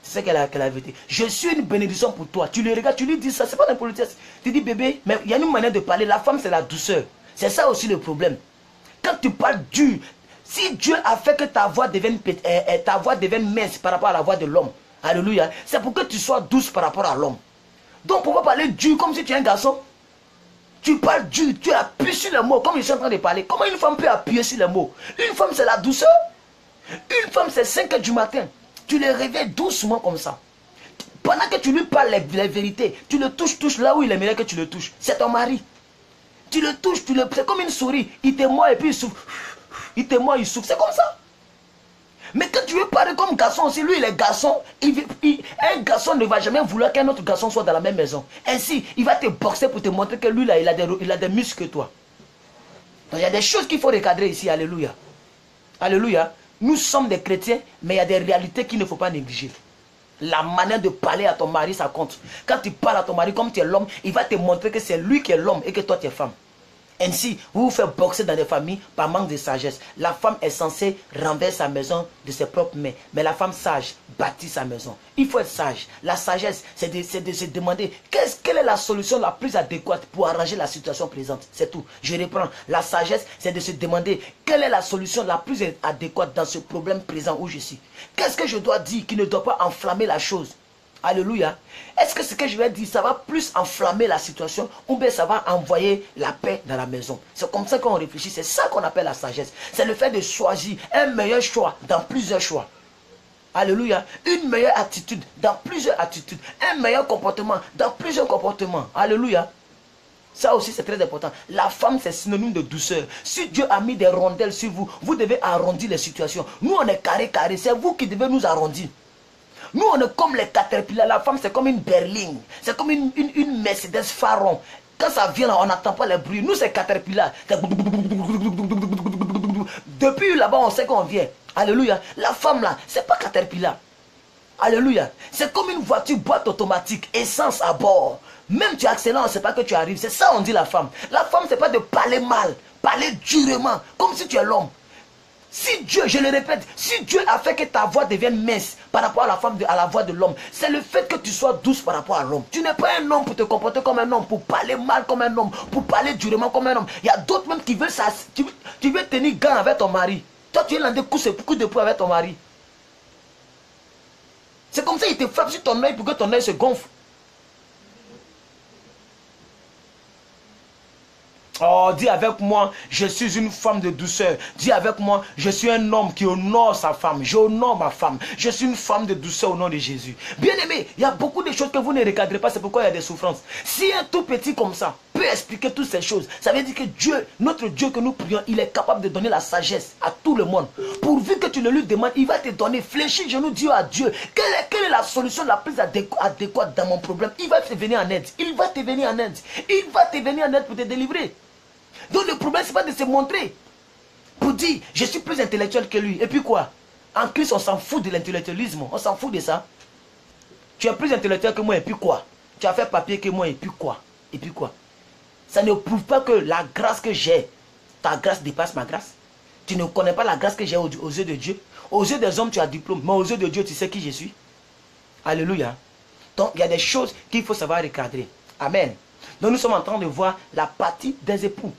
S2: C'est ça qui est la vérité. Je suis une bénédiction pour toi. Tu le regardes, tu lui dis ça, c'est pas l'impolitesse. Tu dis, bébé, mais il y a une manière de parler. La femme, c'est la douceur. C'est ça aussi le problème. Quand tu parles dur, si Dieu a fait que ta voix devienne mince par rapport à la voix de l'homme, alléluia, c'est pour que tu sois douce par rapport à l'homme. Donc, pourquoi parler dur comme si tu es un garçon? Tu parles dur, tu appuies sur les mots, comme je suis en train de parler. Comment une femme peut appuyer sur les mots? Une femme, c'est la douceur. Une femme, c'est 5 h du matin. Tu le réveilles doucement comme ça. Pendant que tu lui parles les vérités, tu le touches là où il aimerait que tu le touches. C'est ton mari. Tu le touches, c'est comme une souris. Il te mord et puis il souffle. Il te mord, il souffle. C'est comme ça. Mais quand tu veux parler comme garçon aussi, lui il est garçon. Un garçon ne va jamais vouloir qu'un autre garçon soit dans la même maison. Ainsi, il va te boxer pour te montrer que lui là, il a des muscles que toi. Donc il y a des choses qu'il faut recadrer ici. Alléluia. Alléluia. Nous sommes des chrétiens, mais il y a des réalités qu'il ne faut pas négliger. La manière de parler à ton mari, ça compte. Quand tu parles à ton mari comme tu es l'homme, il va te montrer que c'est lui qui est l'homme et que toi tu es femme. Ainsi, vous vous faites boxer dans des familles par manque de sagesse. La femme est censée renverser sa maison de ses propres mains. Mais la femme sage bâtit sa maison. Il faut être sage. La sagesse, c'est de se demander quelle est la solution la plus adéquate pour arranger la situation présente. C'est tout. Je reprends. La sagesse, c'est de se demander quelle est la solution la plus adéquate dans ce problème présent où je suis. Qu'est-ce que je dois dire qui ne doit pas enflammer la chose? Alléluia. Est-ce que ce que je vais dire, ça va plus enflammer la situation ou bien ça va envoyer la paix dans la maison? C'est comme ça qu'on réfléchit. C'est ça qu'on appelle la sagesse. C'est le fait de choisir un meilleur choix dans plusieurs choix. Alléluia. Une meilleure attitude dans plusieurs attitudes. Un meilleur comportement dans plusieurs comportements. Alléluia. Ça aussi c'est très important. La femme c'est synonyme de douceur. Si Dieu a mis des rondelles sur vous, vous devez arrondir les situations. Nous on est carré. C'est vous qui devez nous arrondir. Nous, on est comme les caterpillars. La femme, c'est comme une berline. C'est comme une Mercedes Pharaon. Quand ça vient là, on n'entend pas les bruits. Nous, c'est caterpillar. Depuis là-bas, on sait qu'on vient. Alléluia. La femme là, c'est pas caterpillar. Alléluia. C'est comme une voiture boîte automatique, essence à bord. Même tu accélères, on ne sait pas que tu arrives. C'est ça, on dit la femme. La femme, c'est pas de parler mal, parler durement, comme si tu es l'homme. Si Dieu, je le répète, si Dieu a fait que ta voix devienne mince par rapport à la femme, à la voix de l'homme, c'est le fait que tu sois douce par rapport à l'homme. Tu n'es pas un homme pour te comporter comme un homme, pour parler mal comme un homme, pour parler durement comme un homme. Il y a d'autres même qui veulent ça. Tu veux tenir gant avec ton mari. Toi, tu es là de coups de poing avec ton mari. C'est comme ça, il te frappe sur ton œil pour que ton œil se gonfle. Oh, dis avec moi, je suis une femme de douceur. Dis avec moi, je suis un homme qui honore sa femme. J'honore ma femme. Je suis une femme de douceur au nom de Jésus. Bien aimé, il y a beaucoup de choses que vous ne recadrez pas. C'est pourquoi il y a des souffrances. Si un tout petit comme ça peut expliquer toutes ces choses, ça veut dire que Dieu, notre Dieu que nous prions, il est capable de donner la sagesse à tout le monde. Pourvu que tu le lui demandes, il va te donner. Fléchis genou, dis à Dieu, quelle est la solution la plus adéquate dans mon problème? Il va te venir en aide. Il va te venir en aide. Il va te venir en aide pour te délivrer. Donc le problème, c'est pas de se montrer. Pour dire, je suis plus intellectuel que lui. Et puis quoi? En Christ, on s'en fout de l'intellectualisme. On s'en fout de ça. Tu es plus intellectuel que moi, et puis quoi? Tu as fait papier que moi, et puis quoi? Et puis quoi? Ça ne prouve pas que la grâce que j'ai, ta grâce dépasse ma grâce. Tu ne connais pas la grâce que j'ai aux yeux de Dieu. Aux yeux des hommes, tu as diplôme. Mais aux yeux de Dieu, tu sais qui je suis. Alléluia. Donc, il y a des choses qu'il faut savoir recadrer. Amen. Donc, nous sommes en train de voir la partie des époux.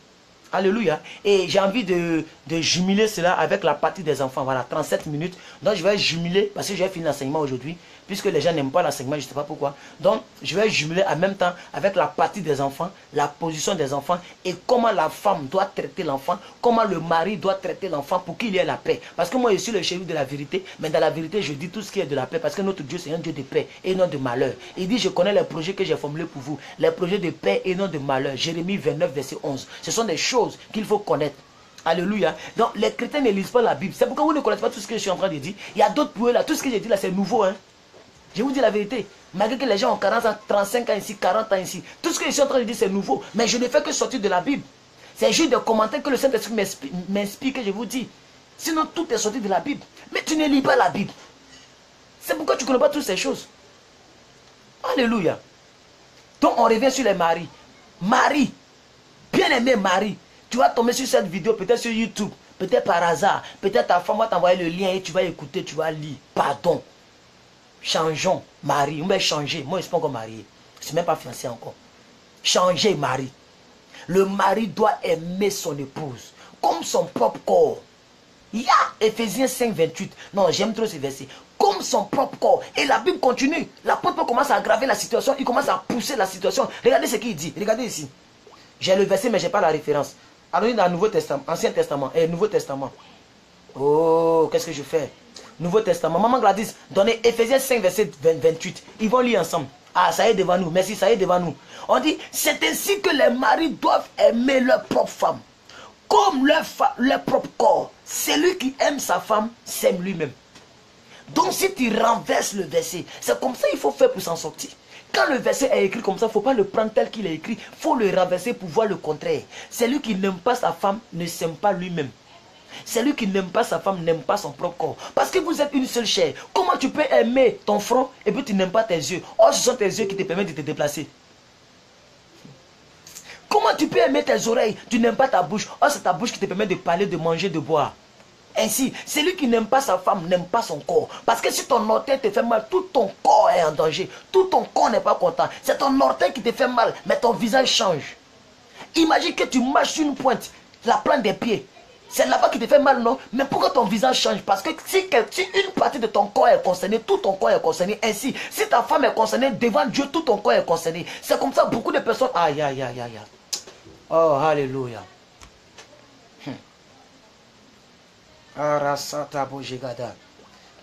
S2: Alléluia. Et j'ai envie de jumeler cela avec la partie des enfants. Voilà, 37 minutes. Donc, je vais jumeler, parce que je vais finir l'enseignement aujourd'hui, puisque les gens n'aiment pas l'enseignement, je ne sais pas pourquoi. Donc, je vais jumeler en même temps avec la partie des enfants, la position des enfants, et comment la femme doit traiter l'enfant, comment le mari doit traiter l'enfant pour qu'il y ait la paix. Parce que moi, je suis le shérif de la vérité, mais dans la vérité, je dis tout ce qui est de la paix, parce que notre Dieu, c'est un Dieu de paix et non de malheur. Il dit, je connais les projets que j'ai formulés pour vous, les projets de paix et non de malheur. Jérémie 29, verset 11. Ce sont des choses qu'il faut connaître. Alléluia. Donc les chrétiens ne lisent pas la Bible. C'est pourquoi vous ne connaissez pas tout ce que je suis en train de dire. Il y a d'autres pour eux là. Tout ce que j'ai dit là, c'est nouveau. Hein? Je vous dis la vérité. Malgré que les gens ont 40 ans, 35 ans ici, 40 ans ici. Tout ce que je suis en train de dire, c'est nouveau. Mais je ne fais que sortir de la Bible. C'est juste des commentaires que le Saint-Esprit m'inspire que je vous dis. Sinon, tout est sorti de la Bible. Mais tu ne lis pas la Bible. C'est pourquoi tu ne connais pas toutes ces choses. Alléluia. Donc on revient sur les maris. Marie. Bien-aimé Marie, tu vas tomber sur cette vidéo, peut-être sur YouTube, peut-être par hasard, peut-être ta femme va t'envoyer le lien et tu vas écouter, tu vas lire. Pardon. Changeons, Marie. On va changer. Moi, je ne suis pas encore marié. Je ne suis même pas fiancé encore. Changez, Marie. Le mari doit aimer son épouse comme son propre corps. Il y a Éphésiens 5, 28. Non, j'aime trop ce verset. Comme son propre corps. Et la Bible continue. L'apôtre commence à aggraver la situation. Il commence à pousser la situation. Regardez ce qu'il dit. Regardez ici. J'ai le verset, mais je n'ai pas la référence. Allons dans le Nouveau Testament, Ancien Testament et Nouveau Testament. Oh, qu'est-ce que je fais? Nouveau Testament. Maman Gladys, donnez Éphésiens 5, verset 28. Ils vont lire ensemble. Ah, ça y est devant nous. Merci, ça y est devant nous. On dit, c'est ainsi que les maris doivent aimer leur propre femme. Comme leur propre corps. Celui qui aime sa femme s'aime lui-même. Donc si tu renverses le verset, c'est comme ça qu'il faut faire pour s'en sortir. Quand le verset est écrit comme ça, il ne faut pas le prendre tel qu'il est écrit. Il faut le renverser pour voir le contraire. Celui qui n'aime pas sa femme ne s'aime pas lui-même. Celui qui n'aime pas sa femme n'aime pas son propre corps. Parce que vous êtes une seule chair. Comment tu peux aimer ton front et puis tu n'aimes pas tes yeux? Oh, ce sont tes yeux qui te permettent de te déplacer. Comment tu peux aimer tes oreilles? Tu n'aimes pas ta bouche. Oh, c'est ta bouche qui te permet de parler, de manger, de boire. Ainsi, celui qui n'aime pas sa femme n'aime pas son corps. Parce que si ton orteil te fait mal, tout ton corps est en danger. Tout ton corps n'est pas content. C'est ton orteil qui te fait mal, mais ton visage change. Imagine que tu marches sur une pointe, la plante des pieds. C'est là-bas qui te fait mal, non? Mais pourquoi ton visage change? Parce que si une partie de ton corps est concernée, tout ton corps est concerné. Ainsi, si ta femme est concernée, devant Dieu, tout ton corps est concerné. C'est comme ça, beaucoup de personnes... Aïe, aïe, aïe, aïe. Oh, alléluia.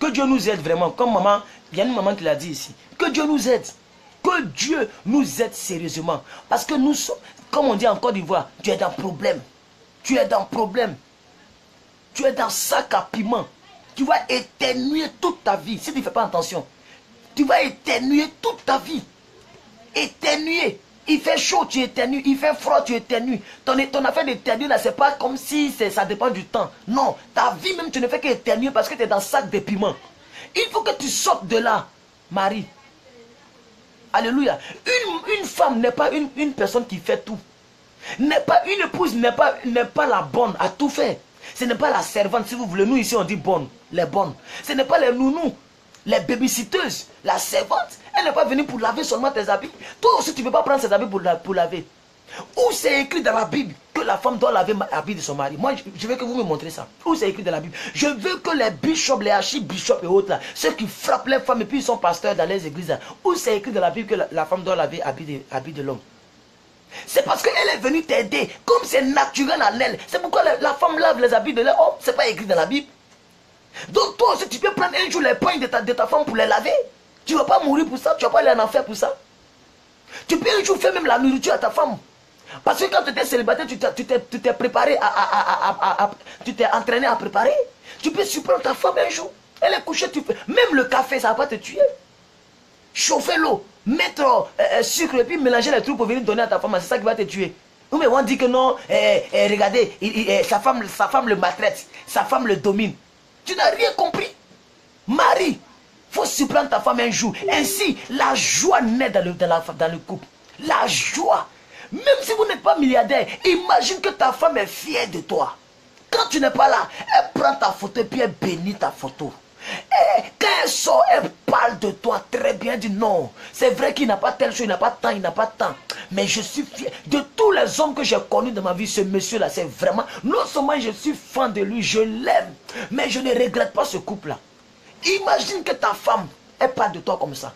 S2: Que Dieu nous aide vraiment. Comme maman, il y a une maman qui l'a dit ici. Que Dieu nous aide. Que Dieu nous aide sérieusement. Parce que nous sommes, comme on dit en Côte d'Ivoire, tu es dans problème. Tu es dans problème. Tu es dans sac à piment. Tu vas éternuer toute ta vie. Si tu ne fais pas attention. Tu vas éternuer toute ta vie. Éternuer. Il fait chaud, tu éternues. Il fait froid, tu éternues. Ton affaire d'éternuer, là, c'est pas comme si ça dépend du temps. Non, ta vie même, tu ne fais qu'éternuer parce que tu es dans le sac de piment. Il faut que tu sortes de là, Marie. Alléluia. Une femme n'est pas une personne qui fait tout. N'est pas une épouse, n'est pas la bonne à tout faire. Ce n'est pas la servante, si vous voulez. Nous, ici, on dit bonne, les bonnes. Ce n'est pas les nounous, les babysitteuses, la servante. Elle n'est pas venue pour laver seulement tes habits. Toi aussi, tu ne peux pas prendre ses habits pour laver. Où c'est écrit dans la Bible que la femme doit laver l'habit de son mari? Moi, je veux que vous me montrez ça. Où c'est écrit dans la Bible? Je veux que les bishops, les archibishops et autres, là, ceux qui frappent les femmes et puis ils sont pasteurs dans les églises, là, où c'est écrit dans la Bible que la femme doit laver l'habit de l'homme? C'est parce qu'elle est venue t'aider. Comme c'est naturel en elle. C'est pourquoi la femme lave les habits de l'homme. Oh, c'est pas écrit dans la Bible. Donc toi aussi, tu peux prendre un jour les poings de ta femme pour les laver. Tu ne vas pas mourir pour ça. Tu ne vas pas aller en enfer pour ça. Tu peux un jour faire même la nourriture à ta femme. Parce que quand tu étais célibataire, tu t'es préparé tu t'es entraîné à préparer. Tu peux surprendre ta femme un jour. Elle est couchée, même le café, ça ne va pas te tuer. Chauffer l'eau, mettre sucre et puis mélanger les trucs pour venir donner à ta femme, c'est ça qui va te tuer. Mais on dit que non, regardez, sa femme le maltraite, sa femme le domine. Tu n'as rien compris. Marie, il faut surprendre ta femme un jour. Ainsi, la joie naît dans le couple. La joie. Même si vous n'êtes pas milliardaire, imagine que ta femme est fière de toi. Quand tu n'es pas là, elle prend ta photo et puis elle bénit ta photo. Et quand elle sort, elle parle de toi très bien. Elle dit non, c'est vrai qu'il n'a pas telle chose, il n'a pas tant, il n'a pas tant. Mais je suis fier de tous les hommes que j'ai connus dans ma vie. Ce monsieur-là, c'est vraiment, non seulement je suis fan de lui, je l'aime, mais je ne regrette pas ce couple-là. Imagine que ta femme, elle parle de toi comme ça.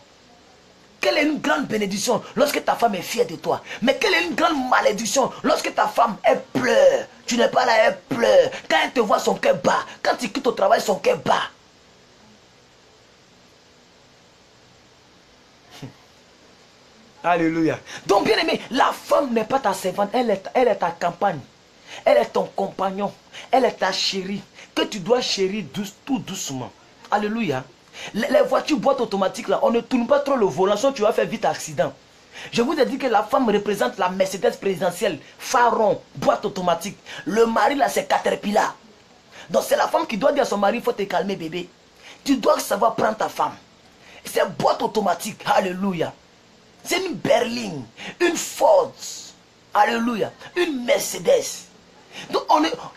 S2: Quelle est une grande bénédiction lorsque ta femme est fière de toi. Mais quelle est une grande malédiction lorsque ta femme, elle pleure. Tu n'es pas là, elle pleure. Quand elle te voit, son cœur bat. Quand tu quittes au travail, son cœur bat. Alléluia. Donc bien aimé, la femme n'est pas ta servante, elle est ta compagne. Elle est ton compagnon. Elle est ta chérie. Que tu dois chérir tout doucement. Alléluia. Les voitures boîte automatiques là, on ne tourne pas trop le volant, sinon tu vas faire vite accident. Je vous ai dit que la femme représente la Mercedes présidentielle, phare, boîte automatique. Le mari là c'est Caterpillar. Donc c'est la femme qui doit dire à son mari, il faut te calmer bébé. Tu dois savoir prendre ta femme. C'est boîte automatique, alléluia. C'est une berline, une Ford, alléluia, une Mercedes. Donc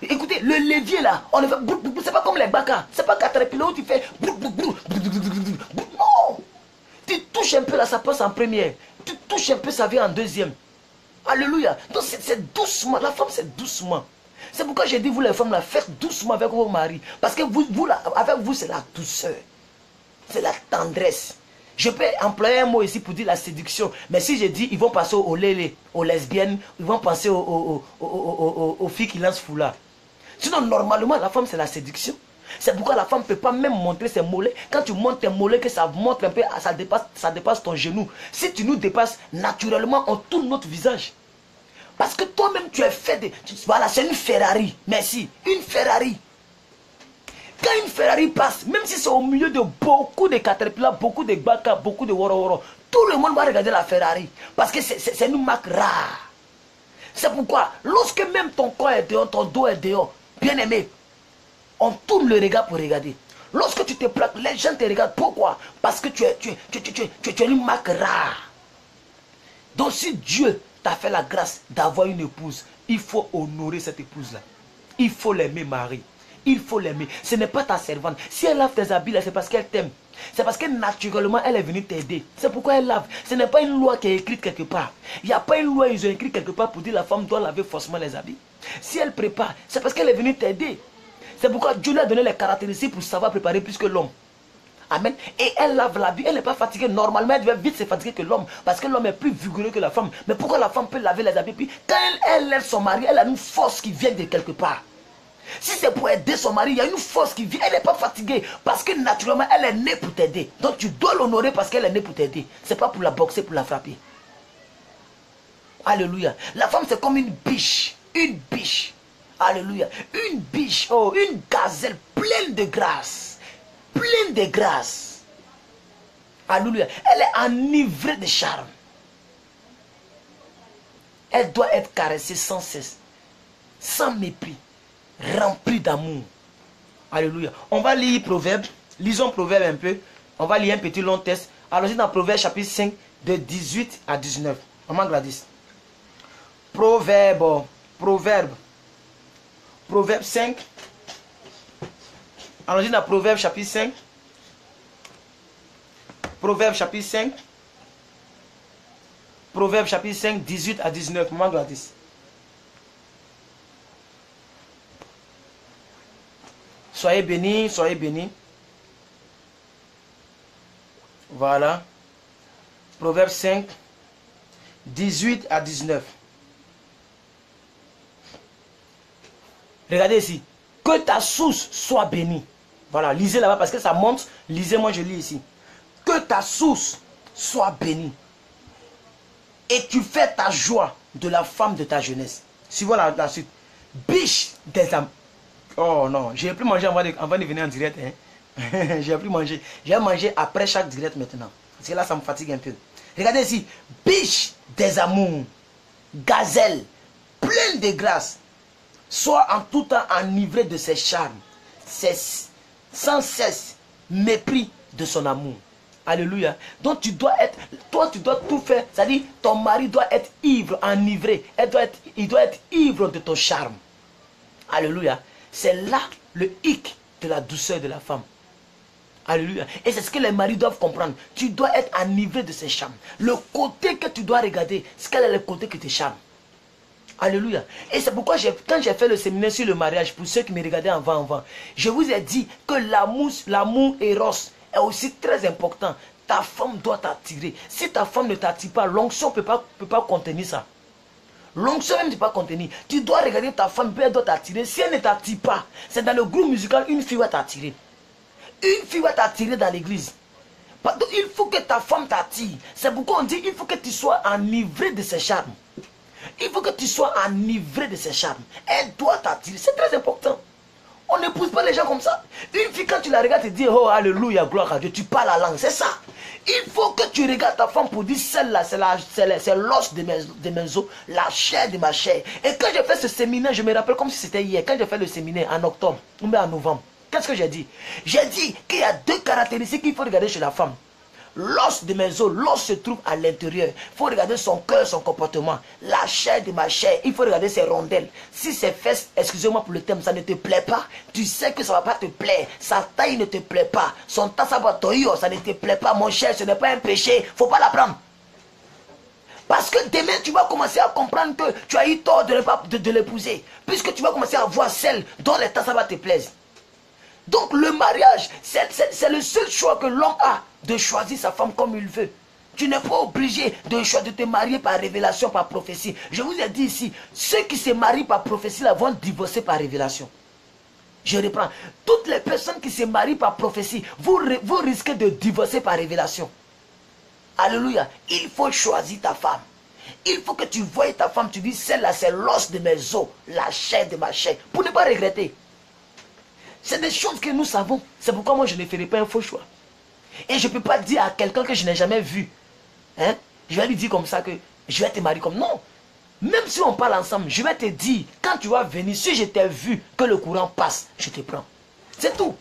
S2: écoutez, le levier là, on ne fait, c'est pas comme les bacas, c'est pas Caterpillar où tu fais, non, tu touches un peu là, ça passe en première, tu touches un peu, ça vient en deuxième, alléluia. Donc c'est doucement, la femme c'est doucement. C'est pourquoi j'ai dit vous les femmes là, faites doucement avec vos maris, parce que vous là, avec vous c'est la douceur, c'est la tendresse. Je peux employer un mot ici pour dire la séduction. Mais si je dis, ils vont passer aux lélés, aux lesbiennes, ils vont passer aux filles qui lancent foulard. Sinon, normalement, la femme, c'est la séduction. C'est pourquoi la femme ne peut pas même montrer ses mollets. Quand tu montes tes mollets, que ça montre un peu, ça dépasse ton genou. Si tu nous dépasses, naturellement, on tourne notre visage. Parce que toi-même, tu es fait de... Voilà, c'est une Ferrari. Merci. Une Ferrari. Quand une Ferrari passe, même si c'est au milieu de beaucoup de Caterpillar, beaucoup de Baka, beaucoup de Woro, tout le monde va regarder la Ferrari. Parce que c'est une marque rare. C'est pourquoi, lorsque même ton corps est dehors, ton dos est dehors, bien aimé, on tourne le regard pour regarder. Lorsque tu te plaques, les gens te regardent. Pourquoi? Parce que tu es une marque rare. Donc si Dieu t'a fait la grâce d'avoir une épouse, il faut honorer cette épouse-là. Il faut l'aimer, Marie. Il faut l'aimer. Ce n'est pas ta servante. Si elle lave tes habits, c'est parce qu'elle t'aime. C'est parce que naturellement, elle est venue t'aider. C'est pourquoi elle lave. Ce n'est pas une loi qui est écrite quelque part. Il n'y a pas une loi, ils ont écrit quelque part pour dire la femme doit laver forcément les habits. Si elle prépare, c'est parce qu'elle est venue t'aider. C'est pourquoi Dieu lui a donné les caractéristiques pour savoir préparer plus que l'homme. Amen. Et elle lave l'habit, elle n'est pas fatiguée. Normalement, elle devait vite se fatiguer que l'homme. Parce que l'homme est plus vigoureux que la femme. Mais pourquoi la femme peut laver les habits? Puis quand elle lève son mari, elle a une force qui vient de quelque part. Si c'est pour aider son mari, il y a une force qui vient. Elle n'est pas fatiguée. Parce que naturellement, elle est née pour t'aider. Donc tu dois l'honorer parce qu'elle est née pour t'aider. Ce n'est pas pour la boxer, pour la frapper. Alléluia. La femme, c'est comme une biche. Une biche. Alléluia. Une biche. Oh, une gazelle pleine de grâce. Pleine de grâce. Alléluia. Elle est enivrée de charme. Elle doit être caressée sans cesse. Sans mépris. Remplie d'amour. Alléluia. On va lire Proverbe. Lisons Proverbe un peu. On va lire un petit long texte. Allons-y dans Proverbe chapitre 5 de 18 à 19. Maman Gladys. Proverbe 5. Allons-y dans Proverbe chapitre 5. Proverbe chapitre 5. Proverbe chapitre 5, 18 à 19. Maman Gladys. Soyez bénis, soyez bénis. Voilà. Proverbe 5, 18 à 19. Regardez ici. Que ta source soit bénie. Voilà, lisez là-bas parce que ça monte. Lisez, moi je lis ici. Que ta source soit bénie. Et tu fais ta joie de la femme de ta jeunesse. Suivons la suite. Biche des âmes. Oh non, je n'ai plus mangé avant de venir en direct. Hein. Je n'ai plus mangé. Je vais manger après chaque direct maintenant. Parce que là, ça me fatigue un peu. Regardez ici. Biche des amours. Gazelle. Pleine de grâce. Sois en tout temps enivré de ses charmes. Sans cesse mépris de son amour. Alléluia. Donc tu dois être, toi tu dois tout faire. C'est-à-dire ton mari doit être ivre, enivré. Il doit être ivre de ton charme. Alléluia. C'est là le hic de la douceur de la femme. Alléluia. Et c'est ce que les maris doivent comprendre. Tu dois être enivré de ses charmes. Le côté que tu dois regarder, c'est quel est le côté qui te charme. Alléluia. Et c'est pourquoi quand j'ai fait le séminaire sur le mariage, pour ceux qui me regardaient avant, je vous ai dit que l'amour éros est aussi très important. Ta femme doit t'attirer. Si ta femme ne t'attire pas, l'onction ne peut pas contenir ça. L'onction même ne peut pas contenir. Tu dois regarder ta femme, elle doit t'attirer. Si elle ne t'attire pas, c'est dans le groupe musical, une fille va t'attirer. Une fille va t'attirer dans l'église. Il faut que ta femme t'attire. C'est pourquoi on dit il faut que tu sois enivré de ses charmes. Il faut que tu sois enivré de ses charmes. Elle doit t'attirer. C'est très important. On n'épouse pas les gens comme ça. Une fille, quand tu la regardes, tu dis oh, alléluia, gloire à Dieu. Tu parles la langue. C'est ça. Il faut que tu regardes ta femme pour dire celle-là, c'est l'os de mes os, la chair de ma chair. Et quand j'ai fait ce séminaire, je me rappelle comme si c'était hier. Quand j'ai fait le séminaire en octobre ou bien en novembre, qu'est-ce que j'ai dit? J'ai dit qu'il y a deux caractéristiques qu'il faut regarder chez la femme. L'os de mes os, l'os se trouve à l'intérieur. Il faut regarder son cœur, son comportement. La chair de ma chair, il faut regarder ses rondelles. Si ses fesses, excusez-moi pour le thème, ça ne te plaît pas, tu sais que ça ne va pas te plaire. Sa taille ne te plaît pas. Son tassabotoyo, ça ne te plaît pas, mon cher, ce n'est pas un péché. Il ne faut pas la prendre. Parce que demain, tu vas commencer à comprendre que tu as eu tort de l'épouser. Puisque tu vas commencer à voir celle dont les tassabas te plaisent. Donc le mariage, c'est le seul choix que l'homme a de choisir sa femme comme il veut. Tu n'es pas obligé de te marier par révélation, par prophétie. Je vous ai dit ici, ceux qui se marient par prophétie là, vont divorcer par révélation. Je reprends. Toutes les personnes qui se marient par prophétie, vous risquez de divorcer par révélation. Alléluia. Il faut choisir ta femme. Il faut que tu voies ta femme, tu dis celle-là c'est l'os de mes os, la chair de ma chair, pour ne pas regretter. C'est des choses que nous savons. C'est pourquoi moi je ne ferai pas un faux choix. Et je ne peux pas dire à quelqu'un que je n'ai jamais vu. Hein? Je vais lui dire comme ça que je vais te marier comme... Non. Même si on parle ensemble, je vais te dire, quand tu vas venir, si je t'ai vu que le courant passe, je te prends. C'est tout.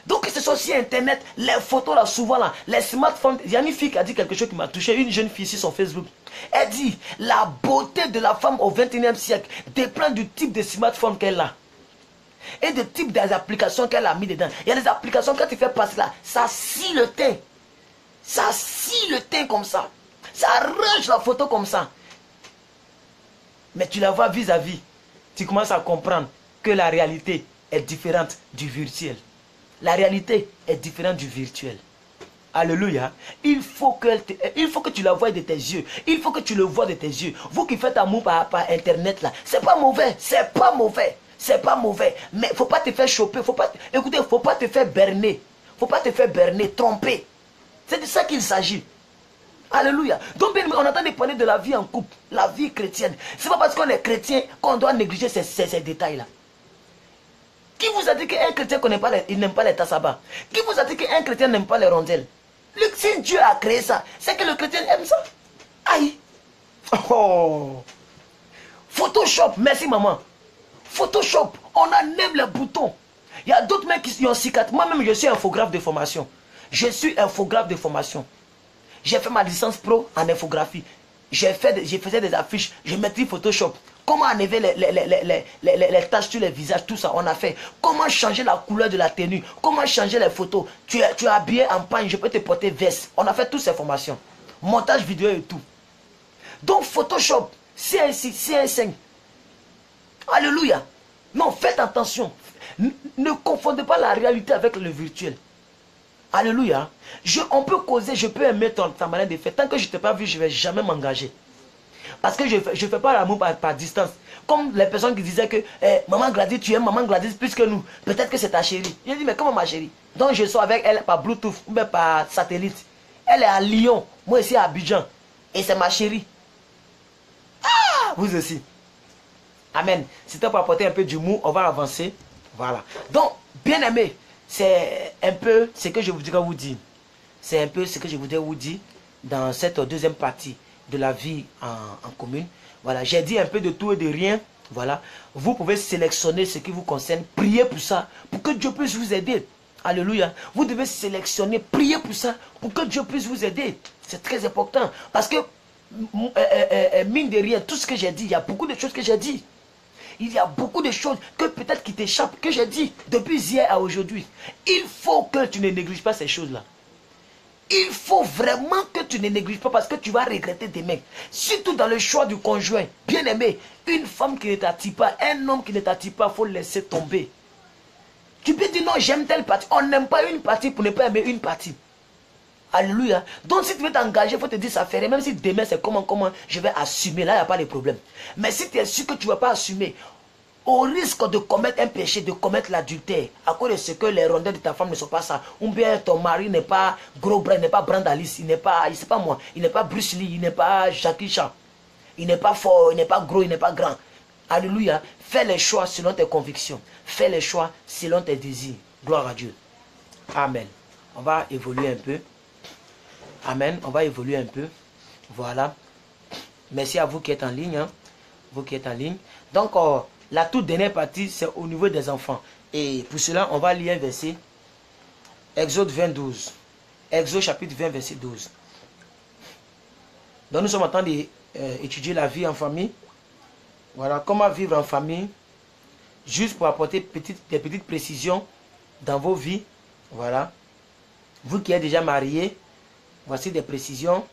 S2: Donc ce sont sur Internet, les photos là, souvent là, les smartphones. Il y a une fille qui a dit quelque chose qui m'a touché, une jeune fille sur son Facebook. Elle dit, la beauté de la femme au 21e siècle dépend du type de smartphone qu'elle a. Et du type des applications qu'elle a mis dedans. Il y a des applications, quand tu fais passer là, ça scie le teint. Ça scie le teint comme ça. Ça arrange la photo comme ça. Mais tu la vois vis-à-vis. Tu commences à comprendre que la réalité est différente du virtuel. La réalité est différente du virtuel. Alléluia. Il faut que tu la vois de tes yeux. Il faut que tu le vois de tes yeux. Vous qui faites amour par Internet là, c'est pas mauvais. C'est pas mauvais. C'est pas mauvais. Mais il ne faut pas te faire choper. Écoutez, il ne faut pas te faire berner. Il ne faut pas te faire berner, tromper. C'est de ça qu'il s'agit. Alléluia. Donc, bien, on entend parler de la vie en couple, la vie chrétienne. Ce n'est pas parce qu'on est chrétien qu'on doit négliger ces détails-là. Qui vous a dit qu'un chrétien n'aime pas les tassabas? Qui vous a dit qu'un chrétien n'aime pas les rondelles? Si Dieu a créé ça, c'est que le chrétien aime ça. Aïe. Oh. Photoshop, merci maman. Photoshop, on en aime les boutons. Il y a d'autres mecs qui ont cicatrice. Moi-même, je suis infographe de formation. Je suis infographe de formation. J'ai fait ma licence pro en infographie. Je faisais des affiches. Je mettais Photoshop. Comment enlever les taches sur les visages, tout ça, on a fait. Comment changer la couleur de la tenue. Comment changer les photos. Tu es habillé en pagne, je peux te porter veste. On a fait toutes ces formations. Montage vidéo et tout. Donc Photoshop, CSI, CS5. Alléluia. Non, faites attention. Ne confondez pas la réalité avec le virtuel. Alléluia. On peut causer, je peux aimer ta manière de faire. Tant que je ne t'ai pas vu, je ne vais jamais m'engager. Parce que je ne fais pas l'amour par distance. Comme les personnes qui disaient que maman Gladys, tu aimes maman Gladys plus que nous. Peut-être que c'est ta chérie. Je dis, mais comment ma chérie? Donc je sors avec elle par Bluetooth ou bien par satellite. Elle est à Lyon, moi ici à Abidjan. Et c'est ma chérie. Ah, vous aussi. Amen. C'était pour apporter un peu d'humour, on va avancer. Voilà. Donc, bien aimé, c'est un peu ce que je voudrais vous dire. C'est un peu ce que je voudrais vous dire dans cette deuxième partie de la vie en commune. Voilà, j'ai dit un peu de tout et de rien. Voilà, vous pouvez sélectionner ce qui vous concerne. Priez pour ça, pour que Dieu puisse vous aider. Alléluia. Vous devez sélectionner, prier pour ça, pour que Dieu puisse vous aider. C'est très important. Parce que, mine de rien, tout ce que j'ai dit, il y a beaucoup de choses que j'ai dit. Il y a beaucoup de choses que peut-être qui t'échappent, que j'ai dit depuis hier à aujourd'hui. Il faut que tu ne négliges pas ces choses-là. Il faut vraiment que tu ne négliges pas parce que tu vas regretter demain. Surtout dans le choix du conjoint. Bien aimé, une femme qui ne t'attire pas, un homme qui ne t'attire pas, il faut le laisser tomber. Tu peux dire non, j'aime telle partie. On n'aime pas une partie pour ne pas aimer une partie. Alléluia. Donc si tu veux t'engager, il faut te dire ça ferait. Même si demain c'est comment je vais assumer. Là, il n'y a pas de problème. Mais si tu es sûr que tu ne vas pas assumer, au risque de commettre un péché, de commettre l'adultère, à cause de ce que les rondelles de ta femme ne sont pas ça, ou bien ton mari n'est pas gros bras, il n'est pas Brandalis, il n'est pas, il sait pas moi, il n'est pas Bruce Lee, il n'est pas Jackie Chan, il n'est pas fort, il n'est pas gros, il n'est pas grand. Alléluia. Fais les choix selon tes convictions. Fais les choix selon tes désirs. Gloire à Dieu. Amen. On va évoluer un peu. Amen. On va évoluer un peu. Voilà. Merci à vous qui êtes en ligne. Hein. Vous qui êtes en ligne. Donc, la toute dernière partie, c'est au niveau des enfants. Et pour cela, on va lire un verset. Exode 20, 12. Exode chapitre 20, verset 12. Donc, nous sommes en train d'étudier la vie en famille. Voilà, comment vivre en famille. Juste pour apporter des petites précisions dans vos vies. Voilà. Vous qui êtes déjà mariés, voici des précisions.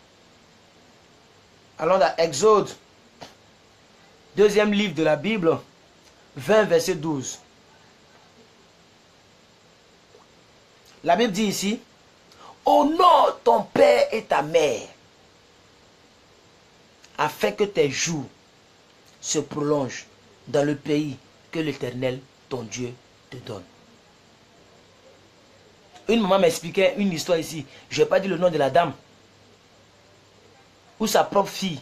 S2: Allons dans Exode, deuxième livre de la Bible, 20, verset 12. La Bible dit ici, honore ton père et ta mère, afin que tes jours se prolongent dans le pays que l'Éternel, ton Dieu, te donne. Une maman m'expliquait une histoire ici. Je ne vais pas dire le nom de la dame. Où sa propre fille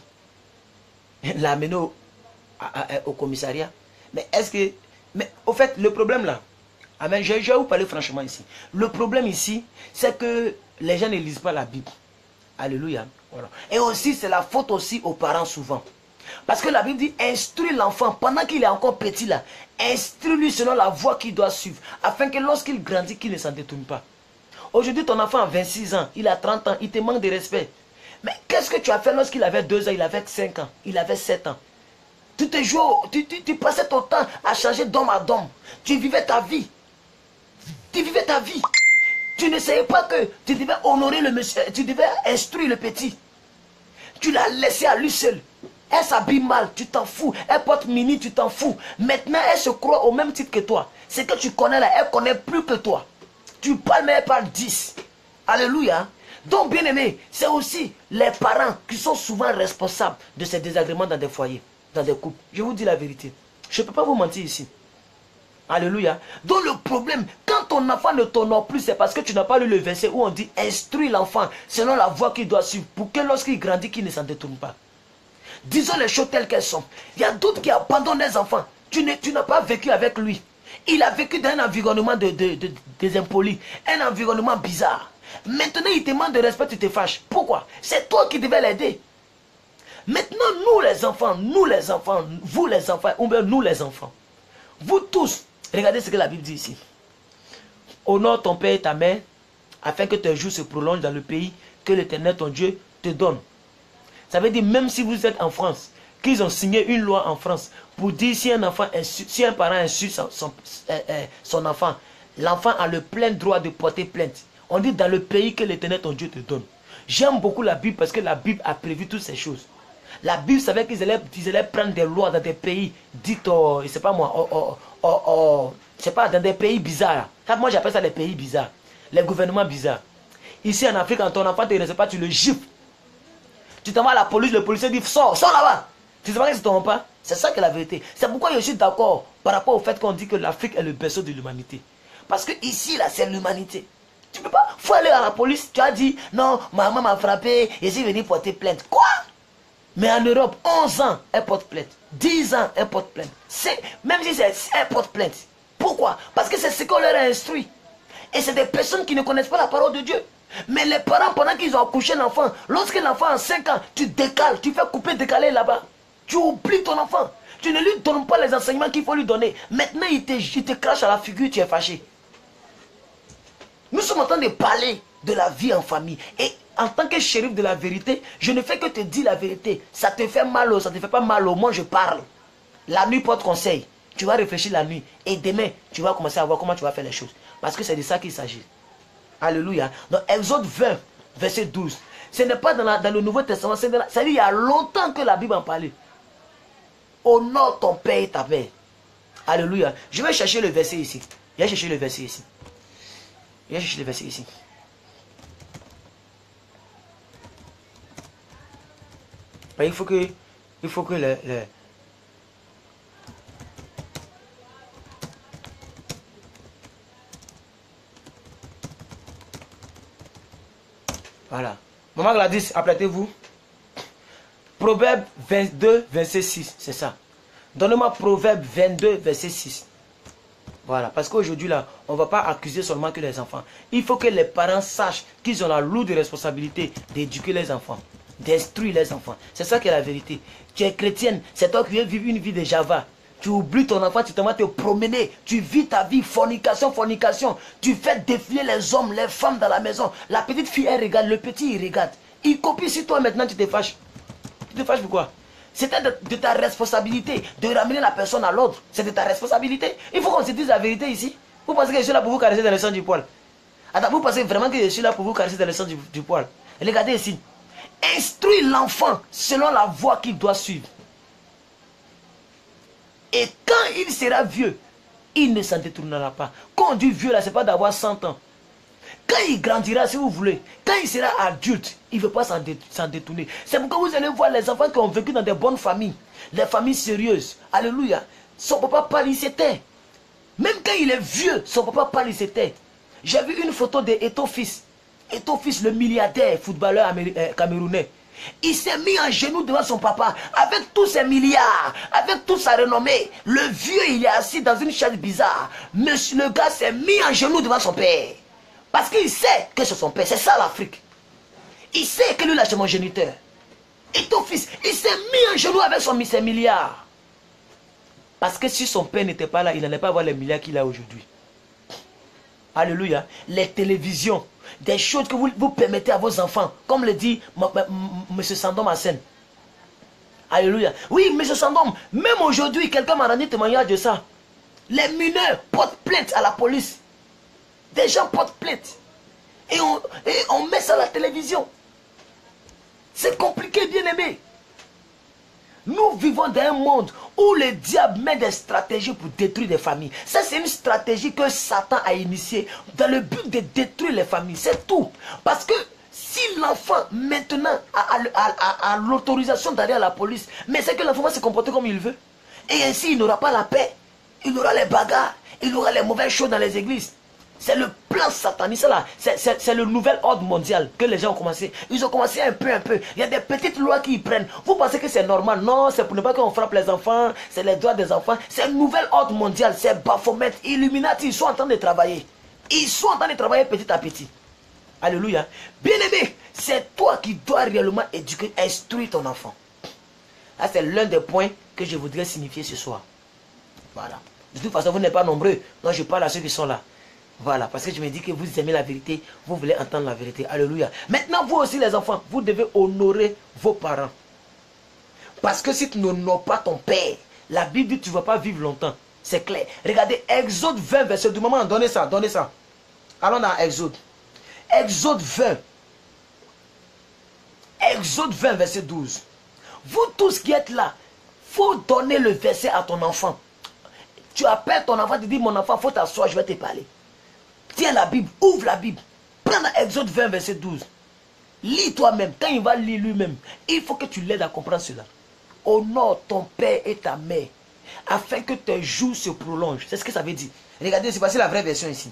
S2: l'a amenée au commissariat. Mais est-ce que... Mais au fait, le problème là, amen, je vais vous parler franchement ici. Le problème ici, c'est que les gens ne lisent pas la Bible. Alléluia. Voilà. Et aussi, c'est la faute aussi aux parents souvent. Parce que la Bible dit, instruis l'enfant pendant qu'il est encore petit là. Instruis-lui selon la voie qu'il doit suivre. Afin que lorsqu'il grandit, qu'il ne s'en détourne pas. Aujourd'hui, ton enfant a 26 ans, il a 30 ans, il te manque de respect. Mais qu'est-ce que tu as fait lorsqu'il avait 2 ans, il avait 5 ans, il avait 7 ans? Tu te jouais, tu passais ton temps à changer d'homme à d'homme. Tu vivais ta vie. Tu vivais ta vie. Tu ne savais pas que tu devais honorer le monsieur, tu devais instruire le petit. Tu l'as laissé à lui seul. Elle s'habille mal, tu t'en fous. Elle porte mini, tu t'en fous. Maintenant, elle se croit au même titre que toi. C'est que tu connais là, elle connaît plus que toi. Tu parles, mais elle parle 10. Alléluia. Donc, bien aimé, c'est aussi les parents qui sont souvent responsables de ces désagréments dans des foyers, dans des couples. Je vous dis la vérité. Je ne peux pas vous mentir ici. Alléluia. Donc le problème, quand ton enfant ne t'honore plus, c'est parce que tu n'as pas lu le verset où on dit instruis l'enfant selon la voie qu'il doit suivre pour que lorsqu'il grandit, qu'il ne s'en détourne pas. Disons les choses telles qu'elles sont. Il y a d'autres qui abandonnent les enfants. Tu n'as pas vécu avec lui. Il a vécu dans un environnement des impolis, un environnement bizarre. Maintenant, il te demande de respect, tu te fâches. Pourquoi? C'est toi qui devais l'aider. Maintenant, nous les enfants, vous les enfants, ou bien nous les enfants, vous tous, regardez ce que la Bible dit ici. Honore ton père et ta mère, afin que tes jours se prolongent dans le pays que l'Éternel ton Dieu te donne. Ça veut dire, même si vous êtes en France, qu'ils ont signé une loi en France pour dire si un parent insulte son enfant, l'enfant a le plein droit de porter plainte. On dit dans le pays que l'Éternel ton Dieu te donne. J'aime beaucoup la Bible parce que la Bible a prévu toutes ces choses. La Bible savait qu'ils allaient prendre des lois dans des pays, dites, je ne sais pas moi, je sais pas, dans des pays bizarres. Moi j'appelle ça les pays bizarres, les gouvernements bizarres. Ici en Afrique, quand ton enfant ne te respecte pas, tu le gifles. Tu t'envoies à la police, le policier dit sors là-bas. Tu sais pas que c'est ton pas. C'est ça que la vérité. C'est pourquoi je suis d'accord par rapport au fait qu'on dit que l'Afrique est le berceau de l'humanité. Parce que ici, là, c'est l'humanité. Tu peux pas, faut aller à la police, tu as dit, non, maman m'a frappé, et j'ai venu porter plainte. Quoi? Mais en Europe, 11 ans, elle porte plainte. 10 ans, elle porte plainte. Même si elle porte plainte. Pourquoi? Parce que c'est ce qu'on leur a instruit. Et c'est des personnes qui ne connaissent pas la parole de Dieu. Mais les parents, pendant qu'ils ont accouché l'enfant, lorsque l'enfant a 5 ans, tu décales, tu fais couper, décaler là-bas. Tu oublies ton enfant. Tu ne lui donnes pas les enseignements qu'il faut lui donner. Maintenant, il te crache à la figure, tu es fâché. Nous sommes en train de parler de la vie en famille. Et en tant que shérif de la vérité, je ne fais que te dire la vérité. Ça te fait mal ou ça ne te fait pas mal, au moins je parle. La nuit porte conseil. Tu vas réfléchir la nuit. Et demain, tu vas commencer à voir comment tu vas faire les choses. Parce que c'est de ça qu'il s'agit. Alléluia. Dans Exode 20, verset 12. Ce n'est pas dans le Nouveau Testament. C'est il y a longtemps que la Bible en parlait. Honore ton père et ta mère. Alléluia. Je vais chercher le verset ici. Je vais chercher le verset ici. Je vais chercher le verset ici. Il faut que voilà. Maman Gladys, apprêtez-vous. Proverbe 22, verset 6. C'est ça. Donnez-moi Proverbe 22, verset 6. Voilà. Parce qu'aujourd'hui, là, on ne va pas accuser seulement que les enfants. Il faut que les parents sachent qu'ils ont la lourde responsabilité d'éduquer les enfants, d'instruire les enfants. C'est ça qui est la vérité. Tu es chrétienne, c'est toi qui viens vivre une vie de Java. Tu oublies ton enfant, tu te vas te promener. Tu vis ta vie, fornication, fornication. Tu fais défiler les hommes, les femmes dans la maison. La petite fille, elle regarde, le petit, il regarde. Il copie sur toi maintenant, tu te fâches. Tu te fâches pourquoi? C'était de ta responsabilité de ramener la personne à l'ordre. C'est de ta responsabilité. Il faut qu'on se dise la vérité ici. Vous pensez que je suis là pour vous caresser dans le sang du poil? Attends, vous pensez vraiment que je suis là pour vous caresser dans le sang du poil? Regardez ici. Instruis l'enfant selon la voie qu'il doit suivre. Et quand il sera vieux, il ne s'en détournera pas. Quand on dit vieux là, ce n'est pas d'avoir 100 ans. Quand il grandira, si vous voulez, quand il sera adulte, il ne veut pas s'en détourner. C'est pourquoi vous allez voir les enfants qui ont vécu dans des bonnes familles, les familles sérieuses. Alléluia. Son papa parle, il s'était. Même quand il est vieux, son papa parle, il s'était. J'ai vu une photo de Eto'o Fils. Eto'o Fils, le milliardaire footballeur camerounais. Il s'est mis en genoux devant son papa, avec tous ses milliards, avec toute sa renommée. Le vieux, il est assis dans une chaise bizarre. Monsieur, le gars s'est mis en genoux devant son père. Parce qu'il sait que c'est son père. C'est ça l'Afrique. Il sait que lui, là, c'est mon géniteur. Et ton fils, il s'est mis en genoux avec ses milliards. Parce que si son père n'était pas là, il n'allait pas avoir les milliards qu'il a aujourd'hui. Alléluia. Les télévisions. des choses que vous permettez à vos enfants, comme le dit M. Sandom Hassen. Alléluia. Oui, M. Sandom, même aujourd'hui, quelqu'un m'a rendu témoignage de ça. Les mineurs portent plainte à la police. Des gens portent plainte. Et on met ça à la télévision. C'est compliqué, bien aimé. Nous vivons dans un monde où le diable met des stratégies pour détruire des familles. Ça, c'est une stratégie que Satan a initiée dans le but de détruire les familles. C'est tout. Parce que si l'enfant, maintenant, a l'autorisation d'aller à la police, mais c'est que l'enfant va se comporter comme il veut. Et ainsi, il n'aura pas la paix. Il aura les bagarres. Il aura les mauvaises choses dans les églises. C'est le plan sataniste là. C'est le nouvel ordre mondial que les gens ont commencé. Ils ont commencé un peu. Il y a des petites lois qui y prennent. Vous pensez que c'est normal? Non, c'est pour ne pas qu'on frappe les enfants. C'est les droits des enfants. C'est un nouvel ordre mondial. C'est Baphomet, Illuminati. Ils sont en train de travailler. Ils sont en train de travailler petit à petit. Alléluia. Bien-aimé, c'est toi qui dois réellement éduquer, instruire ton enfant. Là, c'est l'un des points que je voudrais signifier ce soir. Voilà. De toute façon, vous n'êtes pas nombreux. Donc, je parle à ceux qui sont là. Voilà, parce que je me dis que vous aimez la vérité, vous voulez entendre la vérité. Alléluia. Maintenant, vous aussi les enfants, vous devez honorer vos parents. Parce que si tu n'honores pas ton père, la Bible dit que tu ne vas pas vivre longtemps. C'est clair. Regardez, Exode 20, verset 2. Maman, donnez ça, donnez ça. Allons dans Exode. Exode 20. Exode 20, verset 12. Vous tous qui êtes là, il faut donner le verset à ton enfant. Tu appelles ton enfant, tu dis, mon enfant, il faut t'asseoir, je vais te parler. Tiens la Bible, ouvre la Bible. Prends Exode 20, verset 12. Lis toi-même. Quand il va lire lui-même, il faut que tu l'aides à comprendre cela. Honore ton père et ta mère, afin que tes jours se prolongent. C'est ce que ça veut dire. Regardez, c'est voici la vraie version ici.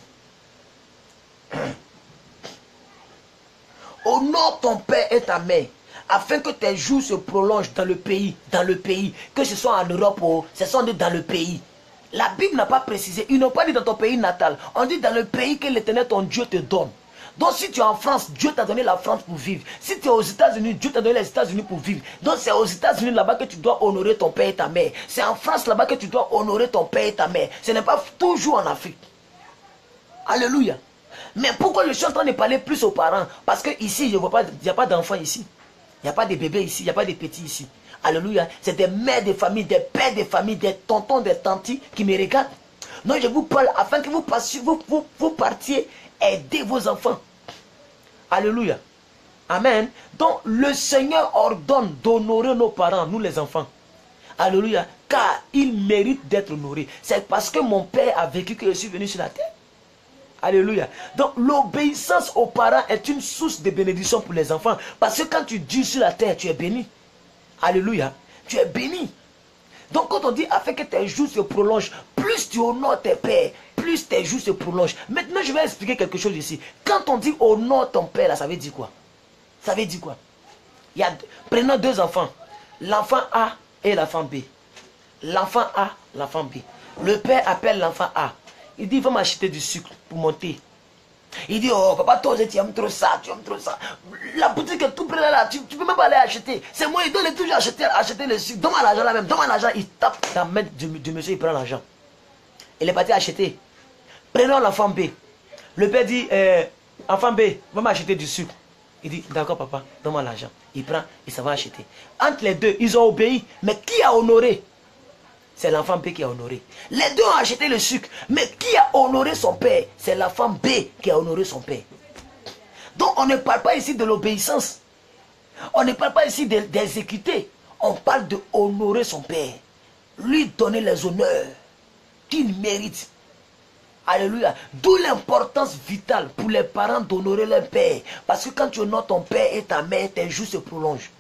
S2: Honore ton père et ta mère, afin que tes jours se prolongent dans le pays. Que ce soit en Europe ou ce soit dans le pays. La Bible n'a pas précisé. Ils n'ont pas dit dans ton pays natal. On dit dans le pays que l'Éternel, ton Dieu, te donne. Donc si tu es en France, Dieu t'a donné la France pour vivre. Si tu es aux États-Unis, Dieu t'a donné les États-Unis pour vivre. Donc c'est aux États-Unis là-bas que tu dois honorer ton père et ta mère. C'est en France là-bas que tu dois honorer ton père et ta mère. Ce n'est pas toujours en Afrique. Alléluia. Mais pourquoi je suis en train de parler plus aux parents? Parce que ici, je vois pas, il n'y a pas d'enfants ici. Il n'y a pas de bébés ici, il n'y a pas de petits ici. Alléluia. C'est des mères de famille, des pères de famille, des tontons, des tantis qui me regardent. Non, je vous parle afin que vous partiez aider vos enfants. Alléluia. Amen. Donc, le Seigneur ordonne d'honorer nos parents, nous les enfants. Alléluia. Car ils méritent d'être honorés. C'est parce que mon père a vécu que je suis venu sur la terre. Alléluia. Donc l'obéissance aux parents est une source de bénédiction pour les enfants. Parce que quand tu dis sur la terre, tu es béni. Alléluia. Tu es béni. Donc quand on dit afin que tes jours se prolongent, plus tu honores tes pères, plus tes jours se prolongent. Maintenant je vais expliquer quelque chose ici. Quand on dit honore ton père, là, ça veut dire quoi? Ça veut dire quoi? Prenons deux enfants. L'enfant A et l'enfant B. L'enfant A, l'enfant B. Le père appelle l'enfant A. Il dit, il va m'acheter du sucre pour monter. Il dit, oh papa, toi tu aimes trop ça, tu aimes trop ça. La boutique est tout près là, tu peux même pas aller acheter. C'est moi, il donne toujours acheter le sucre. Donne-moi l'argent là même, donne-moi l'argent. Il tape dans la main du monsieur, il prend l'argent. Il est parti acheter. Prenons l'enfant B. Le père dit, enfant B, va m'acheter du sucre. Il dit, d'accord papa, donne-moi l'argent. Il prend et ça va acheter. Entre les deux, ils ont obéi. Mais qui a honoré? C'est l'enfant B qui a honoré. Les deux ont acheté le sucre. Mais qui a honoré son père? C'est l'enfant B qui a honoré son père. Donc on ne parle pas ici de l'obéissance. On ne parle pas ici d'exécuter. On parle de honorer son père. Lui donner les honneurs qu'il mérite. Alléluia. D'où l'importance vitale pour les parents d'honorer leur père. Parce que quand tu honores ton père et ta mère, tes jours se prolongent.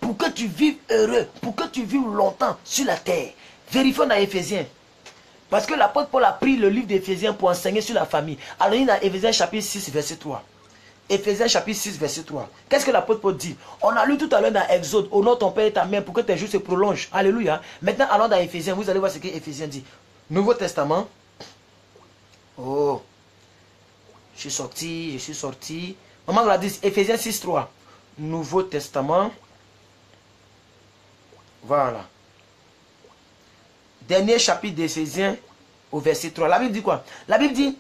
S2: Pour que tu vives heureux, pour que tu vives longtemps sur la terre. Vérifions dans Éphésiens. Parce que l'apôtre Paul a pris le livre d'Éphésiens pour enseigner sur la famille. Alors il y a Éphésiens chapitre 6, verset 3. Éphésiens chapitre 6, verset 3. Qu'est-ce que l'apôtre Paul dit? On a lu tout à l'heure dans Exode, honore ton père et ta mère pour que tes jours se prolongent. Alléluia. Maintenant, allons dans Éphésiens, vous allez voir ce que Éphésiens dit. Nouveau Testament. Oh, je suis sorti. Maman l'a dit, Éphésiens 6, 3. Nouveau Testament. Voilà. Dernier chapitre d'Éphésiens au verset 3. La Bible dit quoi? La Bible dit,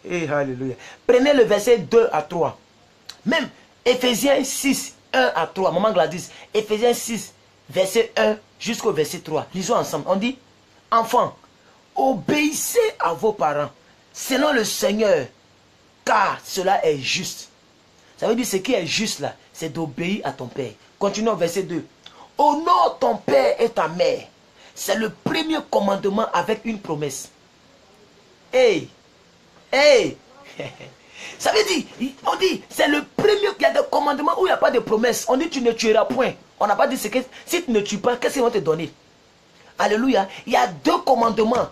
S2: Et alléluia. Prenez le verset 2 à 3. Même Éphésiens 6, 1 à 3. Maman Gladys. Éphésiens 6, verset 1 jusqu'au verset 3. Lisons ensemble. On dit, enfants, obéissez à vos parents, selon le Seigneur, car cela est juste. Ça veut dire ce qui est juste là, c'est d'obéir à ton père. Continuons au verset 2. Honore ton père et ta mère. C'est le premier commandement avec une promesse. Hey! Hey! Ça veut dire, on dit, c'est le premier, il y a des commandements où il n'y a pas de promesse. On dit, tu ne tueras point. On n'a pas dit, que si tu ne tues pas, qu'est-ce qu'ils vont te donner? Alléluia. Il y a deux commandements